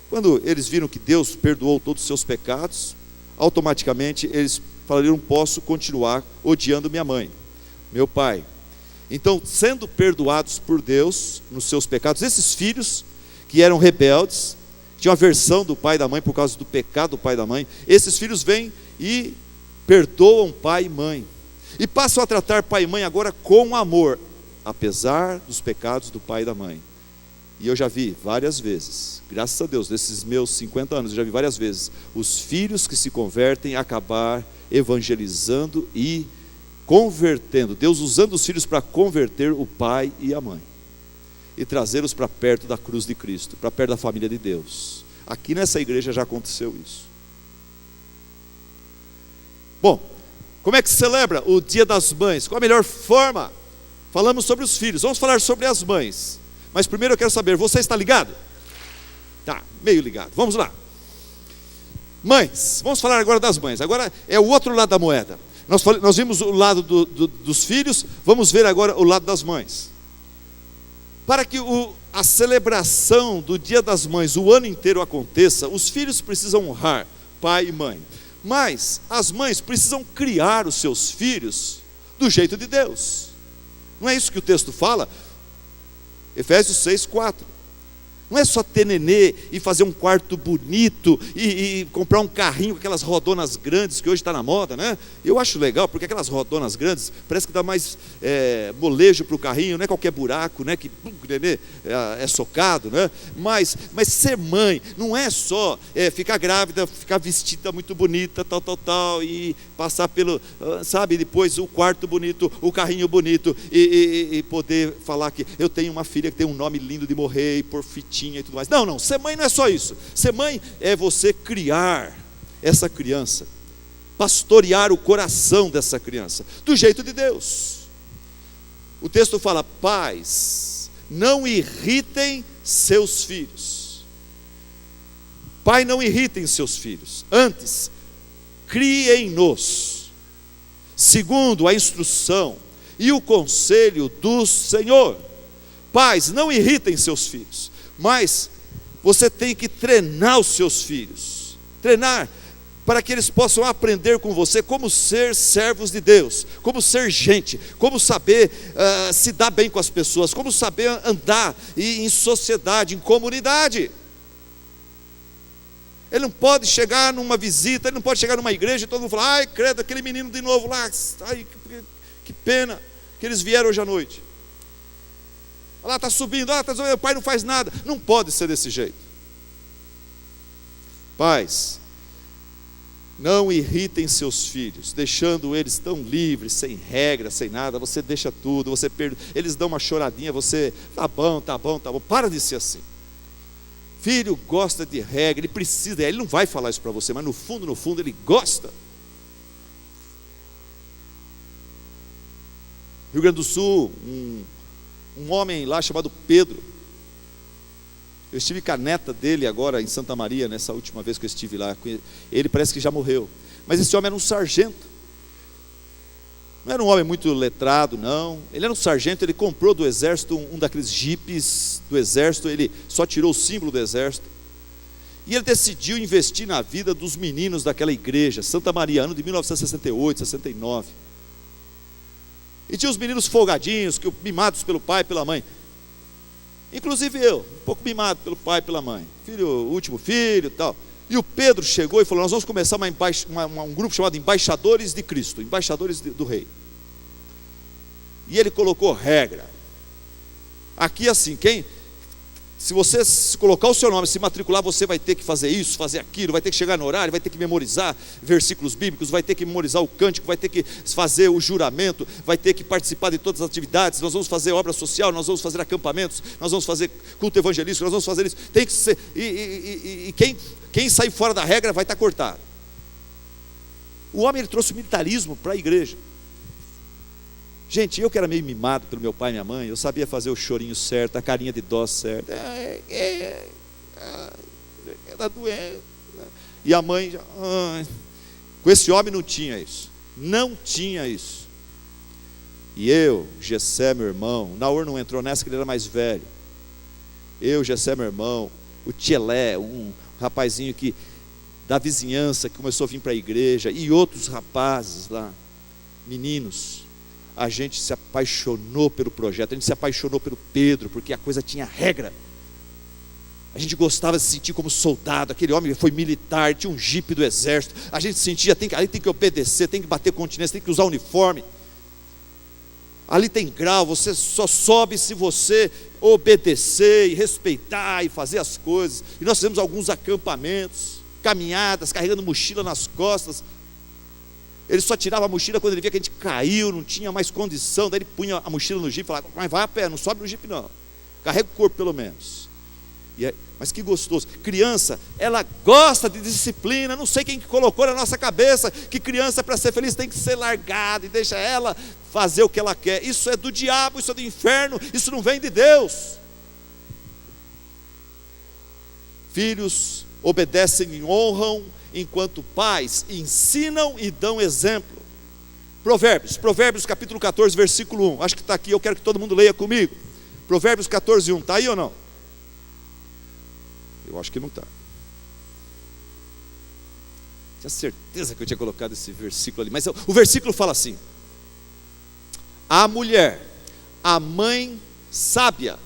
quando eles viram que Deus perdoou todos os seus pecados, automaticamente eles falaram: não posso continuar odiando minha mãe, meu pai. Então, sendo perdoados por Deus nos seus pecados, esses filhos que eram rebeldes, tinham aversão do pai e da mãe por causa do pecado do pai e da mãe, esses filhos vêm e perdoam pai e mãe, e passam a tratar pai e mãe agora com amor, apesar dos pecados do pai e da mãe. E eu já vi várias vezes, graças a Deus, nesses meus 50 anos, eu já vi várias vezes os filhos que se convertem acabar evangelizando e convertendo, Deus usando os filhos para converter o pai e a mãe e trazê-los para perto da cruz de Cristo, para perto da família de Deus. Aqui nessa igreja já aconteceu isso. Bom, como é que se celebra o Dia das Mães? Qual a melhor forma? Falamos sobre os filhos, vamos falar sobre as mães. Mas primeiro eu quero saber, você está ligado? Tá, meio ligado, vamos lá. Mães, vamos falar agora das mães. Agora é o outro lado da moeda. Nós vimos o lado dos filhos, vamos ver agora o lado das mães. Para que a celebração do Dia das Mães o ano inteiro aconteça, os filhos precisam honrar pai e mãe. Mas as mães precisam criar os seus filhos do jeito de Deus. Não é isso que o texto fala? Efésios 6:4. Não é só ter nenê e fazer um quarto bonito e comprar um carrinho com aquelas rodonas grandes que hoje está na moda, né? Eu acho legal, porque aquelas rodonas grandes parece que dá mais molejo para o carrinho, não é qualquer buraco, né? Que o nenê é socado, né? Mas ser mãe não é só ficar grávida, ficar vestida muito bonita, tal, e passar pelo, sabe, depois o quarto bonito, o carrinho bonito e poder falar que eu tenho uma filha que tem um nome lindo de morrer e por fitinha e tudo mais. Não, ser mãe não é só isso. Ser mãe é você criar essa criança, pastorear o coração dessa criança do jeito de Deus. O texto fala: pais, não irritem seus filhos. Pai, não irritem seus filhos, antes criem-nos segundo a instrução e o conselho do Senhor. Pais, não irritem seus filhos, mas você tem que treinar os seus filhos, treinar para que eles possam aprender com você como ser servos de Deus, como ser gente, como saber se dar bem com as pessoas, como saber andar em sociedade, em comunidade. Ele não pode chegar numa visita, ele não pode chegar numa igreja e todo mundo falar: ai, credo, aquele menino de novo lá, ai, que pena que eles vieram hoje à noite. Olha lá, está subindo, o pai não faz nada. Não pode ser desse jeito. Pais, não irritem seus filhos, deixando eles tão livres, sem regra, sem nada. Você deixa tudo, você eles dão uma choradinha, você, tá bom, para de ser assim. Filho gosta de regra, ele precisa, ele não vai falar isso para você, mas no fundo ele gosta. Rio Grande do Sul, um homem lá chamado Pedro. Eu estive com a neta dele agora em Santa Maria, nessa última vez que eu estive lá. Ele parece que já morreu, mas esse homem era um sargento. Não era um homem muito letrado, não. Ele era um sargento, ele comprou do exército um daqueles jipes do exército. Ele só tirou o símbolo do exército. E ele decidiu investir na vida dos meninos daquela igreja, Santa Maria, ano de 1968, 69. E tinha os meninos folgadinhos, mimados pelo pai e pela mãe. Inclusive eu, um pouco mimado pelo pai e pela mãe. Último filho e tal. E o Pedro chegou e falou: nós vamos começar um grupo chamado Embaixadores de Cristo, Embaixadores do Rei. E ele colocou regra. Aqui assim, se você colocar o seu nome, se matricular, você vai ter que fazer isso, fazer aquilo, vai ter que chegar no horário, vai ter que memorizar versículos bíblicos, vai ter que memorizar o cântico, vai ter que fazer o juramento, vai ter que participar de todas as atividades. Nós vamos fazer obra social, nós vamos fazer acampamentos, nós vamos fazer culto evangelístico, nós vamos fazer isso. Tem que ser, e quem sair fora da regra vai estar cortado. O homem, ele trouxe o militarismo para a igreja. Gente, eu que era meio mimado pelo meu pai e minha mãe, eu sabia fazer o chorinho certo, a carinha de dó certa. Era doente. E a mãe, com esse homem não tinha isso. Não tinha isso. E eu, Gessé, meu irmão, Naor não entrou nessa, que ele era mais velho. Eu, Gessé, meu irmão, o Tchelé, um rapazinho da vizinhança, que começou a vir para a igreja, e outros rapazes lá, meninos. A gente se apaixonou pelo projeto, a gente se apaixonou pelo Pedro, porque a coisa tinha regra. A gente gostava de se sentir como soldado. Aquele homem foi militar, tinha um jipe do exército. A gente sentia, ali tem que obedecer, tem que bater continência, tem que usar uniforme. Ali tem grau, você só sobe se você obedecer e respeitar e fazer as coisas. E nós fizemos alguns acampamentos, caminhadas, carregando mochila nas costas. Ele só tirava a mochila quando ele via que a gente caiu, não tinha mais condição. Daí ele punha a mochila no jipe e falava: mas vai a pé, não sobe no jipe não, carrega o corpo pelo menos. Mas que gostoso. Criança, ela gosta de disciplina. Não sei quem que colocou na nossa cabeça que criança, para ser feliz, tem que ser largada e deixa ela fazer o que ela quer. Isso é do diabo, isso é do inferno, isso não vem de Deus. Filhos obedecem e honram, enquanto pais ensinam e dão exemplo. Provérbios capítulo 14, versículo 1. Acho que está aqui, eu quero que todo mundo leia comigo. Provérbios 14, 1, está aí ou não? Eu acho que não está. Tinha certeza que eu tinha colocado esse versículo ali. Mas o versículo fala assim: a mulher, a mãe sábia,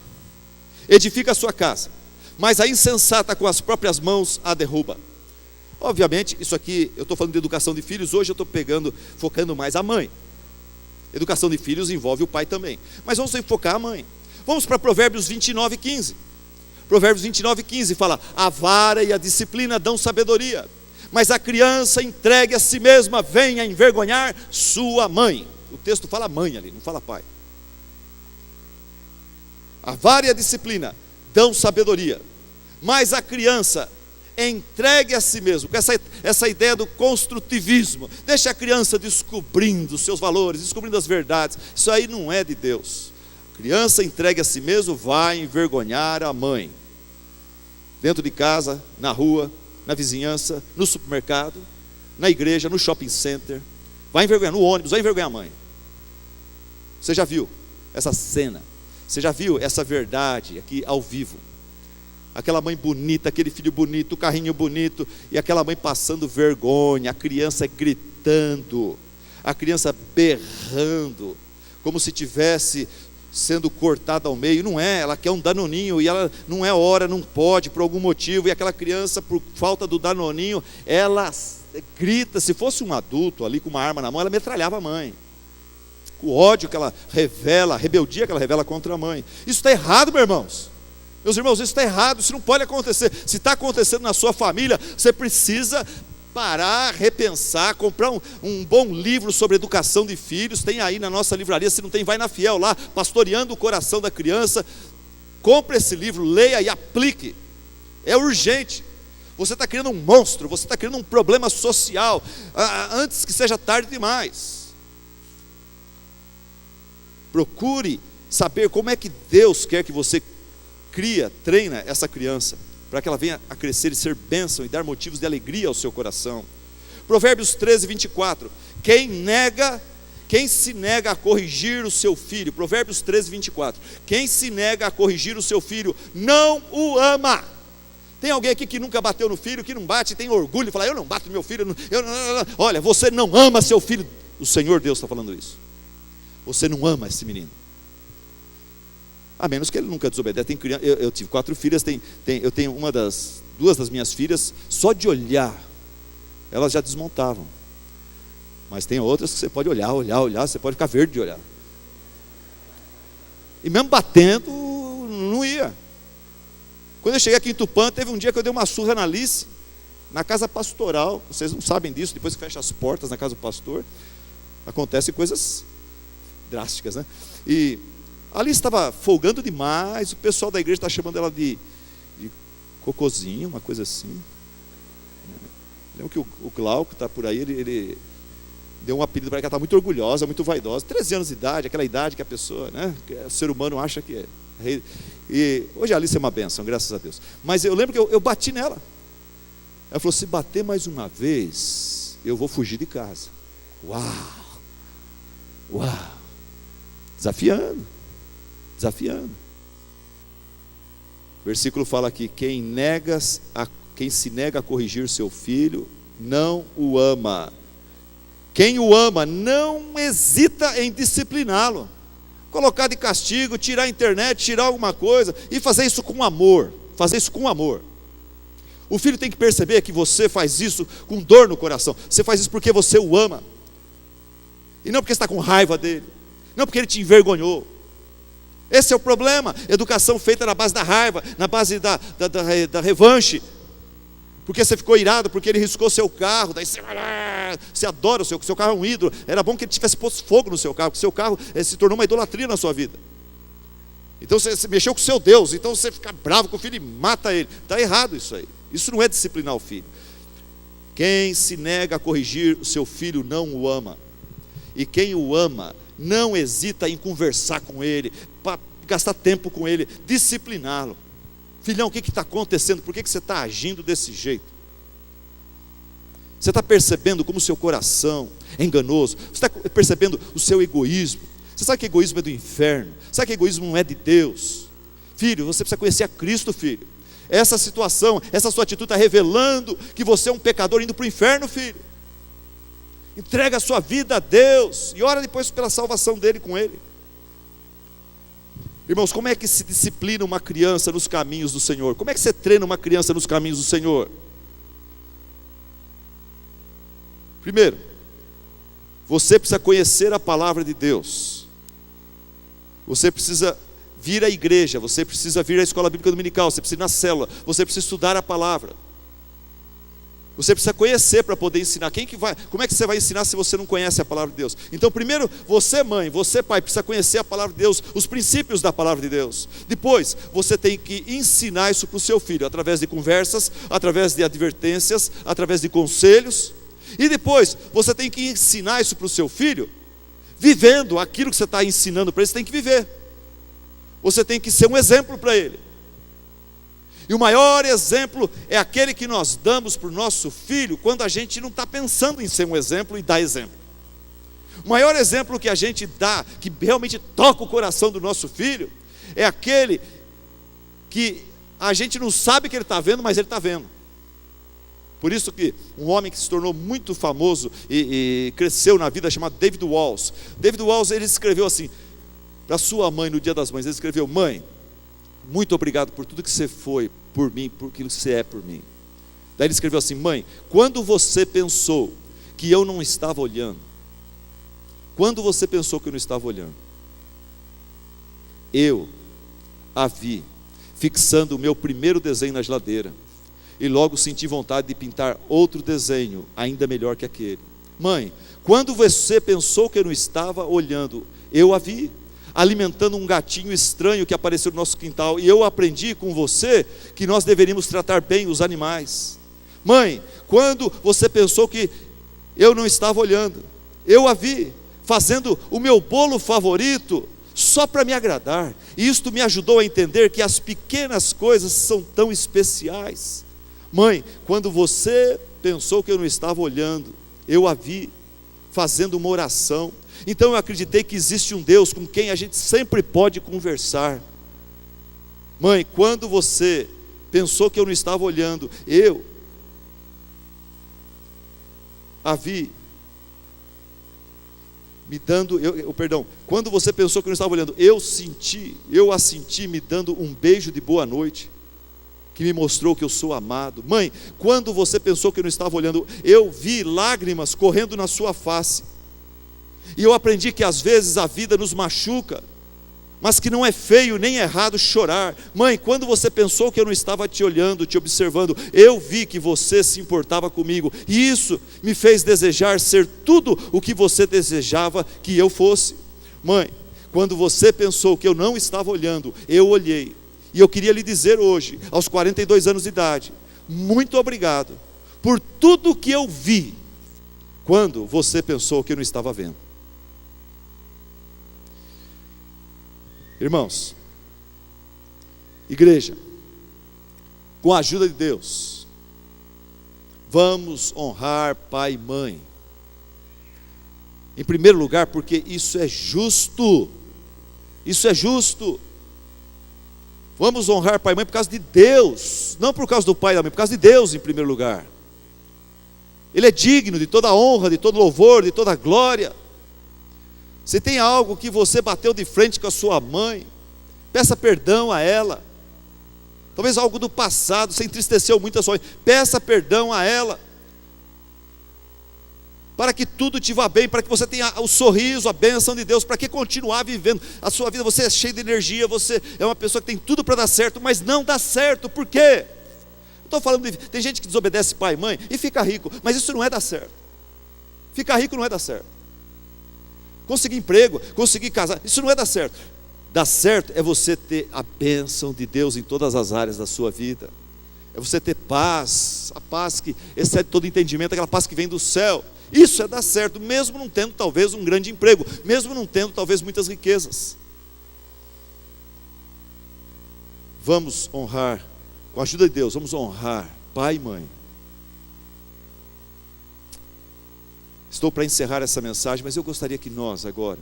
edifica a sua casa, mas a insensata com as próprias mãos a derruba. Obviamente, isso aqui, eu estou falando de educação de filhos. Hoje eu estou focando mais a mãe. Educação de filhos envolve o pai também, mas vamos focar a mãe. Vamos para Provérbios 29, 15. Provérbios 29, 15 fala: a vara e a disciplina dão sabedoria, mas a criança entregue a si mesma vem a envergonhar sua mãe. O texto fala mãe ali, não fala pai. A vara e a disciplina dão sabedoria, mas a criança entregue a si mesmo, com essa ideia do construtivismo. Deixa a criança descobrindo os seus valores, descobrindo as verdades. Isso aí não é de Deus. Criança entregue a si mesmo vai envergonhar a mãe. Dentro de casa, na rua, na vizinhança, no supermercado, na igreja, no shopping center. Vai envergonhar, no ônibus, vai envergonhar a mãe. Você já viu essa cena? Você já viu essa verdade aqui ao vivo? Aquela mãe bonita, aquele filho bonito, o carrinho bonito, e aquela mãe passando vergonha, a criança gritando, a criança berrando, como se tivesse sendo cortada ao meio. Não é, ela quer um danoninho e ela não é hora, não pode por algum motivo, e aquela criança, por falta do danoninho, ela grita. Se fosse um adulto ali com uma arma na mão, ela metralhava a mãe. O ódio que ela revela, a rebeldia que ela revela contra a mãe. Isso está errado, meus irmãos. Meus irmãos, isso está errado, isso não pode acontecer. Se está acontecendo na sua família, você precisa parar, repensar, comprar um bom livro sobre educação de filhos. Tem aí na nossa livraria, se não tem, vai na Fiel lá, Pastoreando o Coração da Criança. Compre esse livro, leia e aplique. É urgente. Você está criando um monstro, você está criando um problema social, antes que seja tarde demais. Procure saber como é que Deus quer que você treina essa criança, para que ela venha a crescer e ser bênção e dar motivos de alegria ao seu coração. Provérbios 13, 24. Quem se nega a corrigir o seu filho, Provérbios 13, 24. Quem se nega a corrigir o seu filho, não o ama. Tem alguém aqui que nunca bateu no filho, que não bate, tem orgulho, fala, eu não bato no meu filho, olha, você não ama seu filho. O Senhor Deus está falando isso. Você não ama esse menino, a menos que ele nunca desobedece. Tem criança, eu tive 4 filhas, eu tenho duas das minhas filhas, só de olhar, elas já desmontavam. Mas tem outras que você pode olhar, você pode ficar verde de olhar. E mesmo batendo, não ia. Quando eu cheguei aqui em Tupã, teve um dia que eu dei uma surra na Alice, na casa pastoral. Vocês não sabem disso, depois que fecha as portas na casa do pastor, acontecem coisas drásticas, né? E ali estava folgando demais, o pessoal da igreja está chamando ela de cocôzinho, uma coisa assim. Lembro que o Glauco está por aí, ele deu um apelido para ela, que ela está muito orgulhosa, muito vaidosa. 13 anos de idade, aquela idade que a pessoa, né, que o ser humano acha que é. E hoje a Alice é uma bênção, graças a Deus. Mas eu lembro que eu bati nela. Ela falou, se bater mais uma vez, eu vou fugir de casa. Uau! Desafiando. O versículo fala aqui, quem se nega a corrigir seu filho, não o ama. Quem o ama não hesita em discipliná-lo, colocar de castigo, tirar a internet, tirar alguma coisa, e fazer isso com amor. O filho tem que perceber que você faz isso com dor no coração. Você faz isso porque você o ama, e não porque você está com raiva dele, não porque ele te envergonhou. Esse é o problema. Educação feita na base da raiva, na base da revanche, porque você ficou irado, porque ele riscou seu carro, daí você adora o seu carro, é um ídolo. Era bom que ele tivesse posto fogo no seu carro, porque seu carro se tornou uma idolatria na sua vida. Então você mexeu com o seu Deus, então você fica bravo com o filho e mata ele. Está errado isso aí. Isso não é disciplinar o filho. Quem se nega a corrigir o seu filho não o ama, e quem o ama não hesita em conversar com ele, para gastar tempo com ele, discipliná-lo. Filhão, o que está acontecendo? Por que você está agindo desse jeito? Você está percebendo como o seu coração é enganoso? Você está percebendo o seu egoísmo? Você sabe que egoísmo é do inferno? Sabe que egoísmo não é de Deus? Filho, você precisa conhecer a Cristo, filho. Essa situação, essa sua atitude está revelando que você é um pecador indo para o inferno, filho. Entrega a sua vida a Deus e ora depois pela salvação dele com ele. Irmãos, como é que se disciplina uma criança nos caminhos do Senhor? Como é que você treina uma criança nos caminhos do Senhor? Primeiro, você precisa conhecer a palavra de Deus. Você precisa vir à igreja, você precisa vir à escola bíblica dominical, você precisa ir na célula, você precisa estudar a palavra. Você precisa conhecer para poder ensinar. Como é que você vai ensinar se você não conhece a palavra de Deus? Então primeiro, você mãe, você pai, precisa conhecer a palavra de Deus, os princípios da palavra de Deus. Depois, você tem que ensinar isso para o seu filho, através de conversas, através de advertências, através de conselhos. E depois, você tem que ensinar isso para o seu filho, vivendo aquilo que você está ensinando para ele, você tem que viver. Você tem que ser um exemplo para ele. E o maior exemplo é aquele que nós damos para o nosso filho quando a gente não está pensando em ser um exemplo e dar exemplo. O maior exemplo que a gente dá, que realmente toca o coração do nosso filho, é aquele que a gente não sabe que ele está vendo, mas ele está vendo. Por isso que um homem que se tornou muito famoso e cresceu na vida, chamado David Walls. David Walls, ele escreveu assim: para sua mãe no Dia das Mães. Ele escreveu: mãe, muito obrigado por tudo que você foi por mim, por aquilo que você é por mim. Daí ele escreveu assim: mãe, quando você pensou que eu não estava olhando, quando você pensou que eu não estava olhando, eu a vi fixando o meu primeiro desenho na geladeira, e logo senti vontade de pintar outro desenho ainda melhor que aquele. Mãe, quando você pensou que eu não estava olhando, eu a vi alimentando um gatinho estranho que apareceu no nosso quintal, e eu aprendi com você que nós deveríamos tratar bem os animais. Mãe, quando você pensou que eu não estava olhando, eu a vi fazendo o meu bolo favorito só para me agradar, e isto me ajudou a entender que as pequenas coisas são tão especiais. Mãe, quando você pensou que eu não estava olhando, eu a vi fazendo uma oração. Então eu acreditei que existe um Deus com quem a gente sempre pode conversar. Mãe, quando você pensou que eu não estava olhando, eu a vi me dando, quando você pensou que eu não estava olhando, eu a senti me dando um beijo de boa noite, que me mostrou que eu sou amado. Mãe, quando você pensou que eu não estava olhando, eu vi lágrimas correndo na sua face, e eu aprendi que às vezes a vida nos machuca, mas que não é feio nem errado chorar. Mãe, quando você pensou que eu não estava te olhando, te observando, eu vi que você se importava comigo, e isso me fez desejar ser tudo o que você desejava que eu fosse. Mãe, quando você pensou que eu não estava olhando, eu olhei, e eu queria lhe dizer hoje, aos 42 anos de idade, muito obrigado por tudo que eu vi quando você pensou que eu não estava vendo. Irmãos, igreja, com a ajuda de Deus, vamos honrar pai e mãe. Em primeiro lugar, porque isso é justo. Isso é justo. Vamos honrar pai e mãe por causa de Deus, não por causa do pai e da mãe, por causa de Deus em primeiro lugar. Ele é digno de toda honra, de todo louvor, de toda glória. Se tem algo que você bateu de frente com a sua mãe, peça perdão a ela. Talvez algo do passado, você entristeceu muito a sua mãe, peça perdão a ela, para que tudo te vá bem, para que você tenha o sorriso, a bênção de Deus, para que continuar vivendo a sua vida. Você é cheio de energia, você é uma pessoa que tem tudo para dar certo, mas não dá certo. Por quê? Estou falando tem gente que desobedece pai e mãe e fica rico, mas isso não é dar certo. Ficar rico não é dar certo. Conseguir emprego, conseguir casar, isso não é dar certo. Dar certo é você ter a bênção de Deus em todas as áreas da sua vida. É você ter paz, a paz que excede todo entendimento, aquela paz que vem do céu. Isso é dar certo, mesmo não tendo talvez um grande emprego, mesmo não tendo talvez muitas riquezas. Vamos honrar, com a ajuda de Deus, vamos honrar pai e mãe. Estou para encerrar essa mensagem, mas eu gostaria que nós agora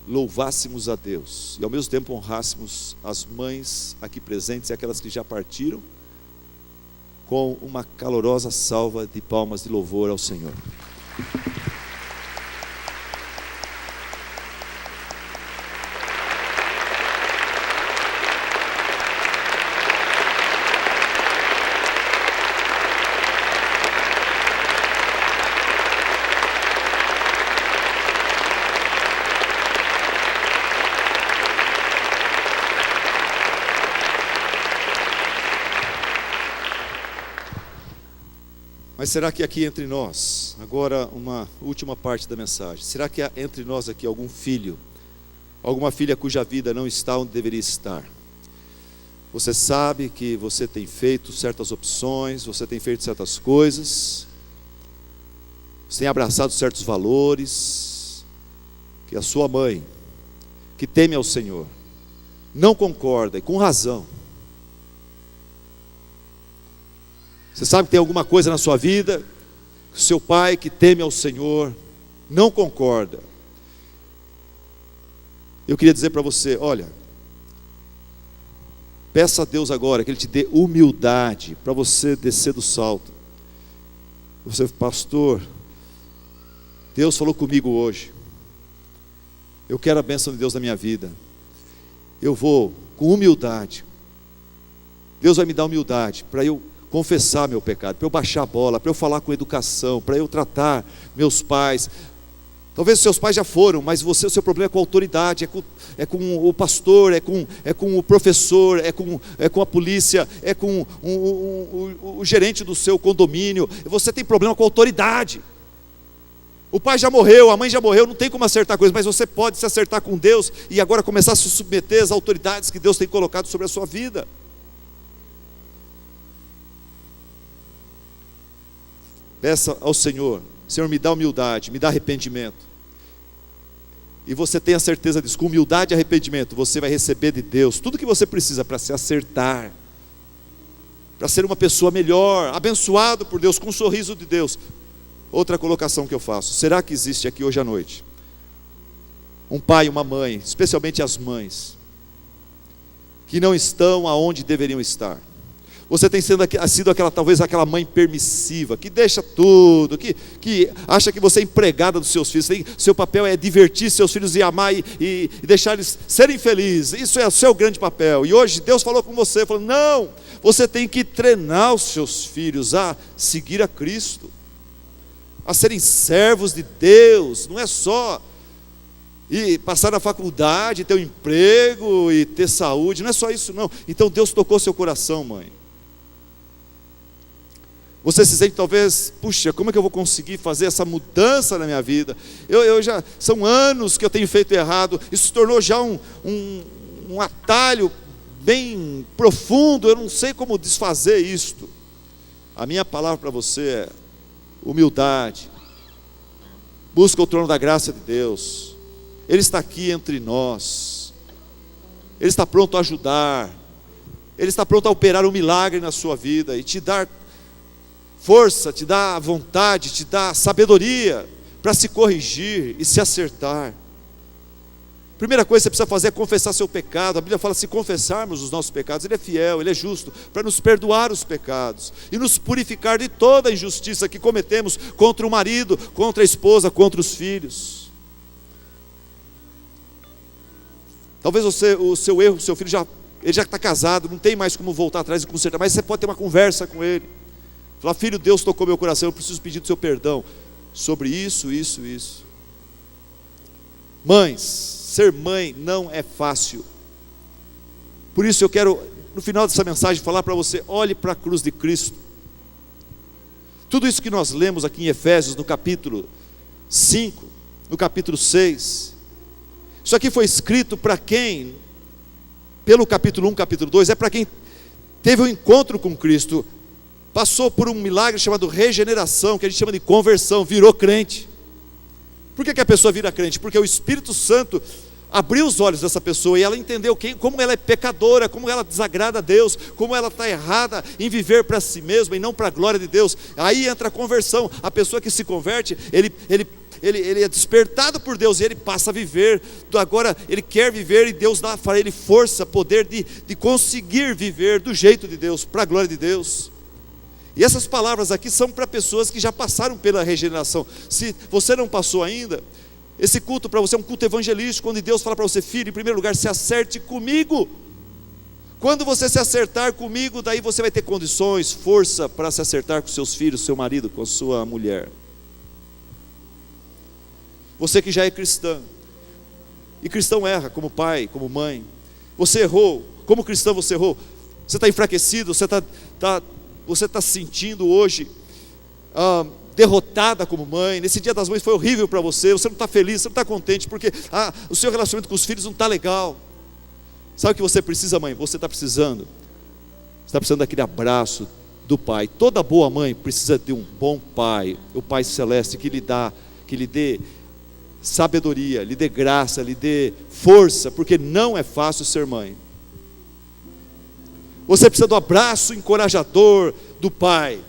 louvássemos a Deus e ao mesmo tempo honrássemos as mães aqui presentes e aquelas que já partiram, com uma calorosa salva de palmas de louvor ao Senhor. Mas será que aqui entre nós, agora uma última parte da mensagem, será que há entre nós aqui algum filho, alguma filha cuja vida não está onde deveria estar? Você sabe que você tem feito certas opções, você tem feito certas coisas, você tem abraçado certos valores, que a sua mãe, que teme ao Senhor, não concorda, e com razão. Você sabe que tem alguma coisa na sua vida, que seu pai que teme ao Senhor não concorda. Eu queria dizer para você, olha, peça a Deus agora que Ele te dê humildade para você descer do salto. Você, pastor, Deus falou comigo hoje. eu quero a bênção de Deus na minha vida. Eu vou com humildade. Deus vai me dar humildade para eu confessar meu pecado, para eu baixar a bola, para eu falar com educação, para eu tratar meus pais. Talvez os seus pais já foram, mas o seu problema é com a autoridade, é com o pastor, é com o professor, é com a polícia, é com o gerente do seu condomínio. Você tem problema com a autoridade. O pai já morreu, a mãe já morreu, não tem como acertar coisas, mas você pode se acertar com Deus e agora começar a se submeter às autoridades que Deus tem colocado sobre a sua vida. Peça ao Senhor: Senhor, me dá humildade, me dá arrependimento. E você tem a certeza disso, com humildade e arrependimento, você vai receber de Deus tudo que você precisa para se acertar, para ser uma pessoa melhor, abençoado por Deus, com um sorriso de Deus. Outra colocação que eu faço: será que existe aqui hoje à noite um pai e uma mãe, especialmente as mães, que não estão aonde deveriam estar? Você tem sido talvez aquela mãe permissiva, que deixa tudo, que acha que você é empregada dos seus filhos, seu papel é divertir seus filhos e amar e deixar eles serem felizes. Isso é o seu grande papel. E hoje Deus falou com você, falou: não, você tem que treinar os seus filhos a seguir a Cristo, a serem servos de Deus. Não é só e passar na faculdade, ter um emprego e ter saúde, não é só isso não. Então Deus tocou seu coração, mãe. Você se sente talvez: puxa, como é que eu vou conseguir fazer essa mudança na minha vida? São anos que eu tenho feito errado, isso se tornou já um atalho bem profundo, eu não sei como desfazer isto. A minha palavra para você é humildade. Busca o trono da graça de Deus. Ele está aqui entre nós. Ele está pronto a ajudar. Ele está pronto a operar um milagre na sua vida e te dar força, te dar vontade, te dar sabedoria para se corrigir e se acertar. Primeira coisa que você precisa fazer é confessar seu pecado. A Bíblia fala: se confessarmos os nossos pecados, Ele é fiel, Ele é justo para nos perdoar os pecados e nos purificar de toda a injustiça que cometemos contra o marido, contra a esposa, contra os filhos. Talvez o seu erro, o seu filho ele já está casado, não tem mais como voltar atrás e consertar, mas você pode ter uma conversa com ele. Falar: filho, Deus tocou meu coração, eu preciso pedir do seu perdão sobre isso. Mães, ser mãe não é fácil. Por isso eu quero, no final dessa mensagem, falar para você: olhe para a cruz de Cristo. Tudo isso que nós lemos aqui em Efésios, no capítulo 5, no capítulo 6, isso aqui foi escrito para quem? Pelo capítulo 1, capítulo 2, é para quem teve um encontro com Cristo, passou por um milagre chamado regeneração, que a gente chama de conversão, virou crente. Por que a pessoa vira crente? Porque o Espírito Santo abriu os olhos dessa pessoa e ela entendeu como ela é pecadora, como ela desagrada a Deus, como ela está errada em viver para si mesma e não para a glória de Deus. Aí entra a conversão. A pessoa que se converte, ele é despertado por Deus e ele passa a viver. Agora ele quer viver e Deus dá para ele força, poder de conseguir viver do jeito de Deus, para a glória de Deus. E essas palavras aqui são para pessoas que já passaram pela regeneração. Se você não passou ainda, esse culto para você é um culto evangelístico, onde Deus fala para você: filho, em primeiro lugar, se acerte comigo. Quando você se acertar comigo, daí você vai ter condições, força para se acertar com seus filhos, seu marido, com a sua mulher. Você que já é cristão, e cristão erra como pai, como mãe. Você errou, como cristão você errou. Você está enfraquecido, você está se sentindo hoje derrotada como mãe. Nesse dia das mães foi horrível para você, você não está feliz, você não está contente, porque o seu relacionamento com os filhos não está legal. Sabe o que você precisa, mãe? Você está precisando daquele abraço do pai. Toda boa mãe precisa de um bom pai, o Pai Celeste, que lhe dê sabedoria, lhe dê graça, lhe dê força, porque não é fácil ser mãe. Você precisa do abraço encorajador do pai,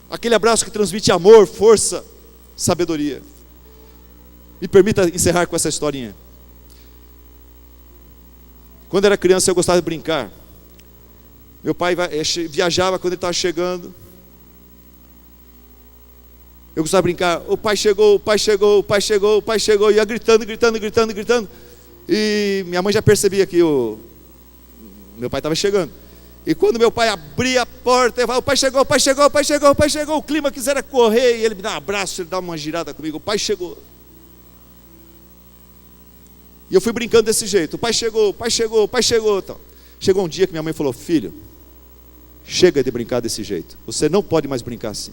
aquele abraço que transmite amor, força, sabedoria. Me permita encerrar com essa historinha. Quando era criança eu gostava de brincar. Meu pai viajava quando ele estava chegando. Eu gostava de brincar, o pai chegou, o pai chegou, o pai chegou, o pai chegou, e ia gritando, gritando, gritando, gritando. E minha mãe já percebia que meu pai estava chegando. E quando meu pai abria a porta, eu falava, o pai chegou, o pai chegou, o pai chegou, o pai chegou. O clima quisera correr, e ele me dá um abraço, ele dá uma girada comigo, o pai chegou. E eu fui brincando desse jeito, o pai chegou, o pai chegou, o pai chegou. Então, chegou um dia que minha mãe falou, filho, chega de brincar desse jeito, você não pode mais brincar assim.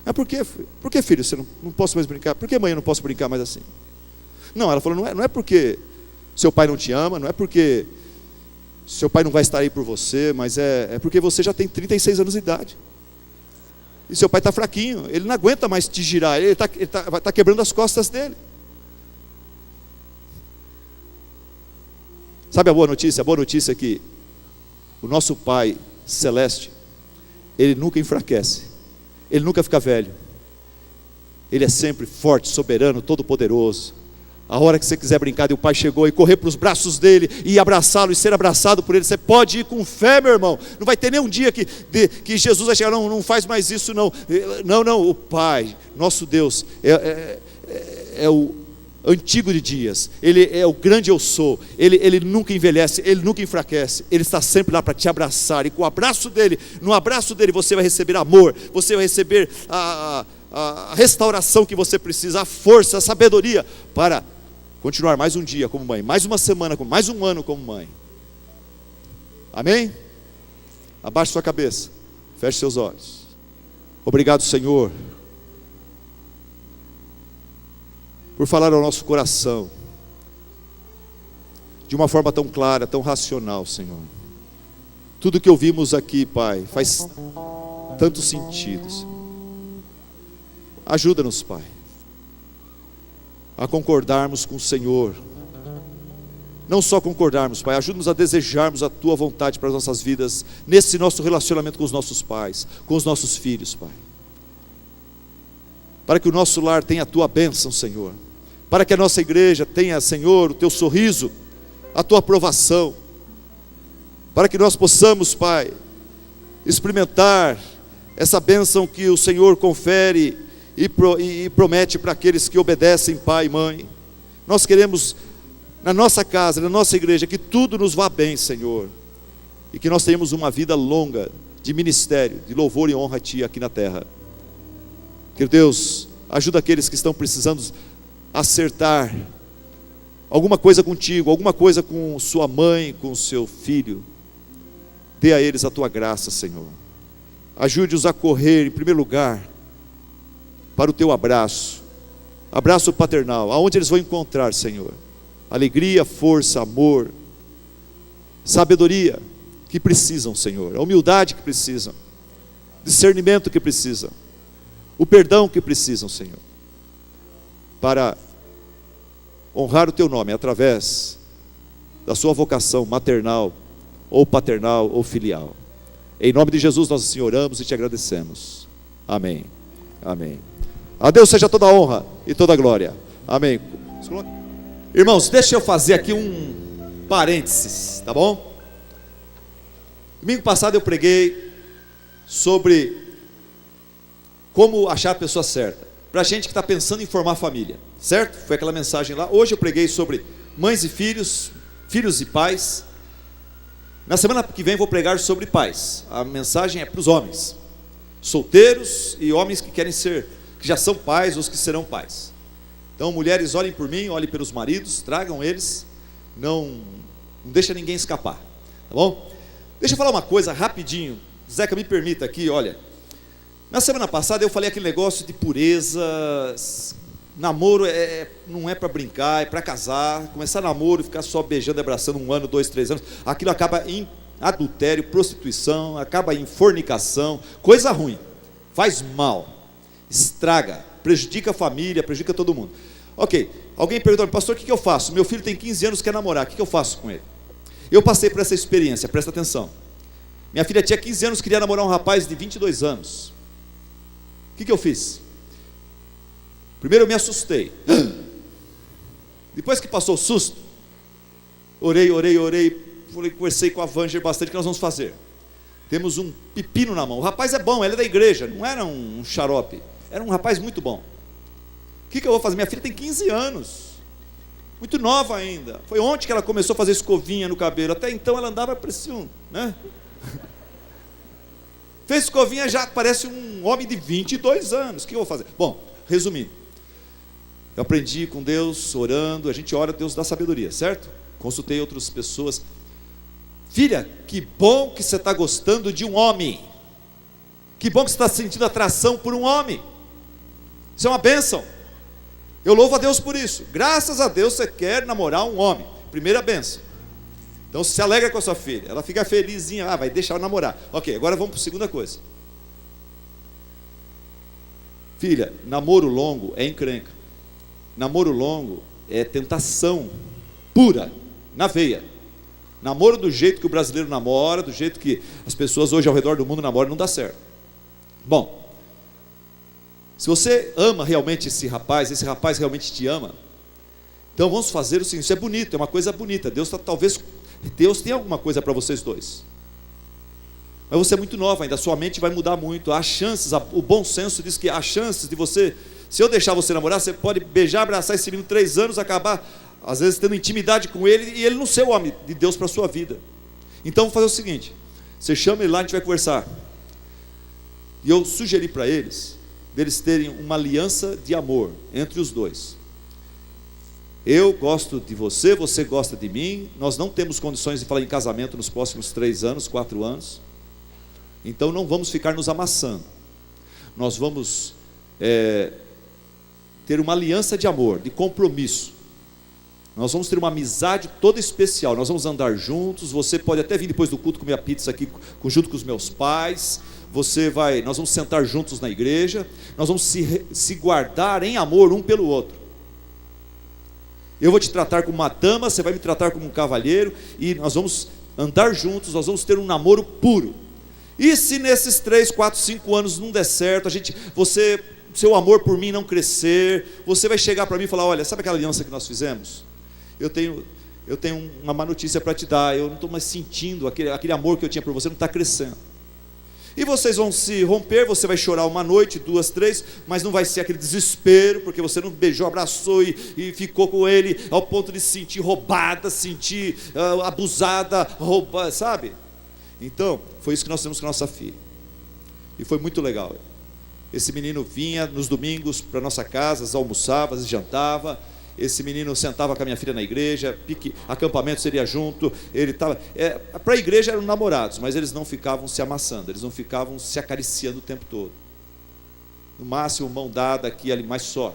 Mas por quê, filho? Por que, filho, você não posso mais brincar? Por que, mãe, eu não posso brincar mais assim? Não, ela falou, não é porque seu pai não te ama, não é porque seu pai não vai estar aí por você, mas é porque você já tem 36 anos de idade. E seu pai está fraquinho, ele não aguenta mais te girar, ele está quebrando as costas dele. Sabe a boa notícia? A boa notícia é que o nosso Pai Celeste, Ele nunca enfraquece, Ele nunca fica velho, Ele é sempre forte, soberano, todo-poderoso. A hora que você quiser brincar, e o pai chegou, e correr para os braços dele, e abraçá-lo, e ser abraçado por ele, você pode ir com fé, meu irmão. Não vai ter nenhum dia que Jesus vai chegar, não faz mais isso não. Não, o Pai, nosso Deus, é o antigo de dias, Ele é o grande eu sou, Ele nunca envelhece, Ele nunca enfraquece, Ele está sempre lá para te abraçar, e com o abraço dele, no abraço dele você vai receber amor, você vai receber a restauração que você precisa, a força, a sabedoria, para continuar mais um dia como mãe, mais uma semana, mais um ano como mãe. Amém? Abaixe sua cabeça, feche seus olhos. Obrigado, Senhor, por falar ao nosso coração de uma forma tão clara, tão racional, Senhor. Tudo que ouvimos aqui, Pai, faz tanto sentido, Senhor. Ajuda-nos, Pai, a concordarmos com o Senhor. Não só concordarmos, Pai, ajuda-nos a desejarmos a Tua vontade para as nossas vidas, nesse nosso relacionamento com os nossos pais, com os nossos filhos, Pai. Para que o nosso lar tenha a Tua bênção, Senhor. Para que a nossa igreja tenha, Senhor, o Teu sorriso, a Tua aprovação. Para que nós possamos, Pai, experimentar essa bênção que o Senhor confere e promete para aqueles que obedecem, pai e mãe. Nós queremos, na nossa casa, na nossa igreja, que tudo nos vá bem, Senhor, e que nós tenhamos uma vida longa de ministério, de louvor e honra a Ti aqui na terra. Que Deus ajuda aqueles que estão precisando acertar alguma coisa contigo, alguma coisa com sua mãe, com seu filho. Dê a eles a Tua graça, Senhor. Ajude-os a correr, em primeiro lugar, para o Teu abraço paternal, aonde eles vão encontrar, Senhor, alegria, força, amor, sabedoria que precisam, Senhor, a humildade que precisam, discernimento que precisam, o perdão que precisam, Senhor, para honrar o Teu nome através da sua vocação maternal, ou paternal, ou filial. Em nome de Jesus nós assim oramos e Te agradecemos. Amém. Amém. A Deus seja toda a honra e toda a glória. Amém. Irmãos, deixa eu fazer aqui um parênteses, tá bom? Domingo passado eu preguei sobre como achar a pessoa certa, para gente que está pensando em formar família, certo? Foi aquela mensagem lá. Hoje eu preguei sobre mães e filhos, filhos e pais. Na semana que vem vou pregar sobre pais. A mensagem é para os homens, solteiros e homens que querem ser, que já são pais ou os que serão pais. Então, mulheres, olhem por mim, olhem pelos maridos, tragam eles, não deixa ninguém escapar, tá bom? Deixa eu falar uma coisa rapidinho, Zeca, me permita aqui, olha. Na semana passada eu falei aquele negócio de pureza, namoro não é para brincar, é para casar. Começar namoro e ficar só beijando e abraçando 1 ano, 2, 3 anos, aquilo acaba em adultério, prostituição, acaba em fornicação, coisa ruim, faz mal, estraga, prejudica a família, prejudica todo mundo. Ok, alguém perguntou, pastor, o que eu faço? Meu filho tem 15 anos, quer namorar, o que eu faço com ele? Eu passei por essa experiência, presta atenção. Minha filha tinha 15 anos, queria namorar um rapaz de 22 anos. O que eu fiz? Primeiro eu me assustei. Depois que passou o susto, orei, conversei com a Vanger bastante. O que nós vamos fazer? Temos um pepino na mão. O rapaz é bom, ele é da igreja, não era um xarope. era um rapaz muito bom. O que eu vou fazer? Minha filha tem 15 anos, muito nova ainda. Foi ontem que ela começou a fazer escovinha no cabelo. Até então ela andava parecia né? Fez escovinha, já parece um homem de 22 anos. O que eu vou fazer? Bom, resumindo, eu aprendi com Deus, orando. A gente ora, Deus dá sabedoria, certo? Consultei outras pessoas. Filha, que bom que você está gostando de um homem. Que bom que você está sentindo atração por um homem. Isso é uma bênção. Eu louvo a Deus por isso. Graças a Deus você quer namorar um homem. Primeira bênção. Então se alegra com a sua filha. Ela fica felizinha. Vai deixar eu namorar. Ok, agora vamos para a segunda coisa. Filha, namoro longo é encrenca. Namoro longo é tentação pura, na veia. Namoro do jeito que o brasileiro namora, do jeito que as pessoas hoje ao redor do mundo namoram, não dá certo. Bom, se você ama realmente esse rapaz realmente te ama, então vamos fazer o seguinte, isso é bonito, é uma coisa bonita. Talvez Deus tenha alguma coisa para vocês dois. Mas você é muito nova ainda, a sua mente vai mudar muito. Há chances, o bom senso diz que há chances de você, se eu deixar você namorar, você pode beijar, abraçar esse menino 3 anos, acabar às vezes tendo intimidade com ele, e ele não ser o homem de Deus para a sua vida. Então vou fazer o seguinte, você chama ele lá, a gente vai conversar. E eu sugeri para eles, deles terem uma aliança de amor entre os dois. Eu gosto de você, você gosta de mim, nós não temos condições de falar em casamento nos próximos 3 anos, 4 anos, então não vamos ficar nos amassando. Nós vamos ter uma aliança de amor, de compromisso. Nós vamos ter uma amizade toda especial. Nós vamos andar juntos. Você pode até vir depois do culto comer a pizza aqui junto com os meus pais. Nós vamos sentar juntos na igreja. Nós vamos se guardar em amor um pelo outro. Eu vou te tratar como uma dama, você vai me tratar como um cavalheiro, e nós vamos andar juntos, nós vamos ter um namoro puro. E se nesses 3, 4, 5 anos não der certo, seu amor por mim não crescer, você vai chegar para mim e falar, olha, sabe aquela aliança que nós fizemos? Eu tenho uma má notícia para te dar, eu não estou mais sentindo, aquele amor que eu tinha por você não está crescendo. E vocês vão se romper, você vai chorar uma noite, 2, 3, mas não vai ser aquele desespero, porque você não beijou, abraçou e ficou com ele ao ponto de se sentir roubada, sentir abusada, sabe? Então, foi isso que nós temos com a nossa filha. E foi muito legal. Esse menino vinha nos domingos para nossa casa, almoçava, jantava. Esse menino sentava com a minha filha na igreja, acampamento seria junto. Ele estava. Para a igreja eram namorados, mas eles não ficavam se amassando, eles não ficavam se acariciando o tempo todo. No máximo, mão dada aqui ali, mas só.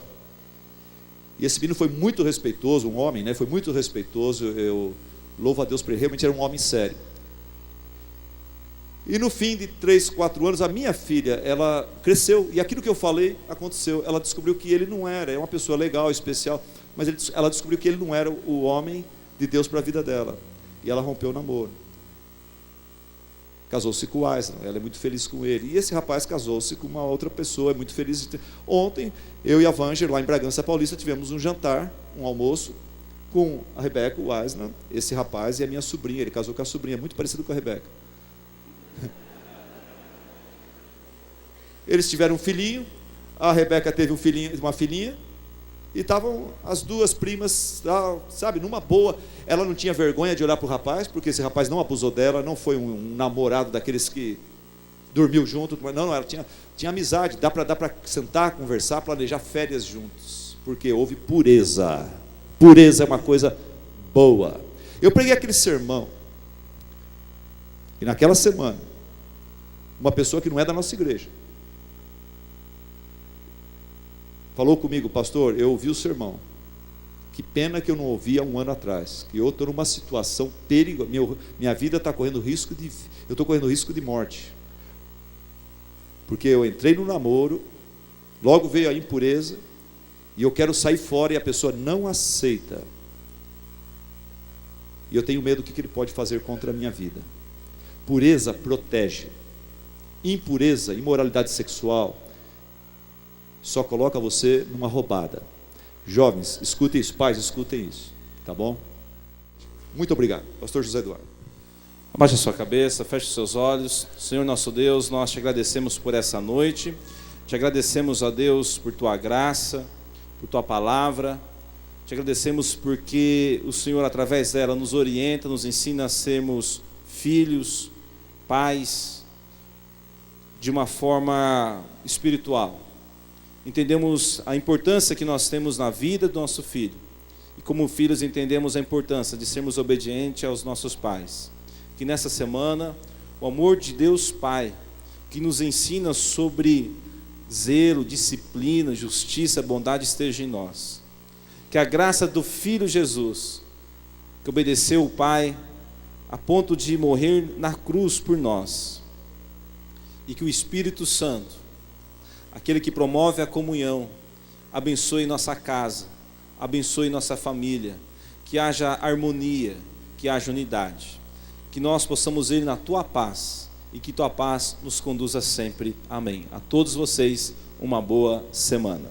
E esse menino foi muito respeitoso, um homem, né? Foi muito respeitoso. Eu louvo a Deus por ele, realmente era um homem sério. E no fim de 3, 4 anos, a minha filha, ela cresceu, e aquilo que eu falei aconteceu. Ela descobriu que ele não era, é uma pessoa legal, especial, mas ela descobriu que ele não era o homem de Deus para a vida dela. E ela rompeu o namoro. Casou-se com o Aislan, ela é muito feliz com ele. E esse rapaz casou-se com uma outra pessoa, é muito feliz. Ontem, eu e a Vanger, lá em Bragança Paulista, tivemos um jantar, um almoço, com a Rebeca, o Aislan, esse rapaz e a minha sobrinha. Ele casou com a sobrinha, muito parecido com a Rebeca. Eles tiveram um filhinho, a Rebeca teve uma filhinha, e estavam as duas primas, sabe, numa boa. Ela não tinha vergonha de olhar para o rapaz, porque esse rapaz não abusou dela, não foi um namorado daqueles que dormiu junto, não, ela tinha amizade, dá para sentar, conversar, planejar férias juntos, porque houve pureza. Pureza é uma coisa boa. Eu preguei aquele sermão, e naquela semana, uma pessoa que não é da nossa igreja falou comigo, pastor, eu ouvi o sermão, que pena que eu não ouvi há 1 ano atrás, que eu estou numa situação perigosa, minha vida está correndo risco eu estou correndo risco de morte, porque eu entrei no namoro, logo veio a impureza, e eu quero sair fora e a pessoa não aceita, e eu tenho medo do que ele pode fazer contra a minha vida. Pureza protege, impureza, imoralidade sexual, só coloca você numa roubada. Jovens, escutem isso, pais, escutem isso, tá bom? Muito obrigado, pastor José Eduardo. Abaixe a sua cabeça, feche os seus olhos. Senhor nosso Deus, nós te agradecemos por essa noite. Te agradecemos, ó Deus, por Tua graça, por Tua palavra. Te agradecemos porque o Senhor, através dela, nos orienta, nos ensina a sermos filhos, pais, de uma forma espiritual. Entendemos a importância que nós temos na vida do nosso filho. E como filhos entendemos a importância de sermos obedientes aos nossos pais. Que nessa semana, o amor de Deus Pai, que nos ensina sobre zelo, disciplina, justiça, bondade esteja em nós. Que a graça do Filho Jesus, que obedeceu o Pai a ponto de morrer na cruz por nós, e que o Espírito Santo, aquele que promove a comunhão, abençoe nossa casa, abençoe nossa família, que haja harmonia, que haja unidade, que nós possamos ir na Tua paz, e que Tua paz nos conduza sempre. Amém. A todos vocês, uma boa semana.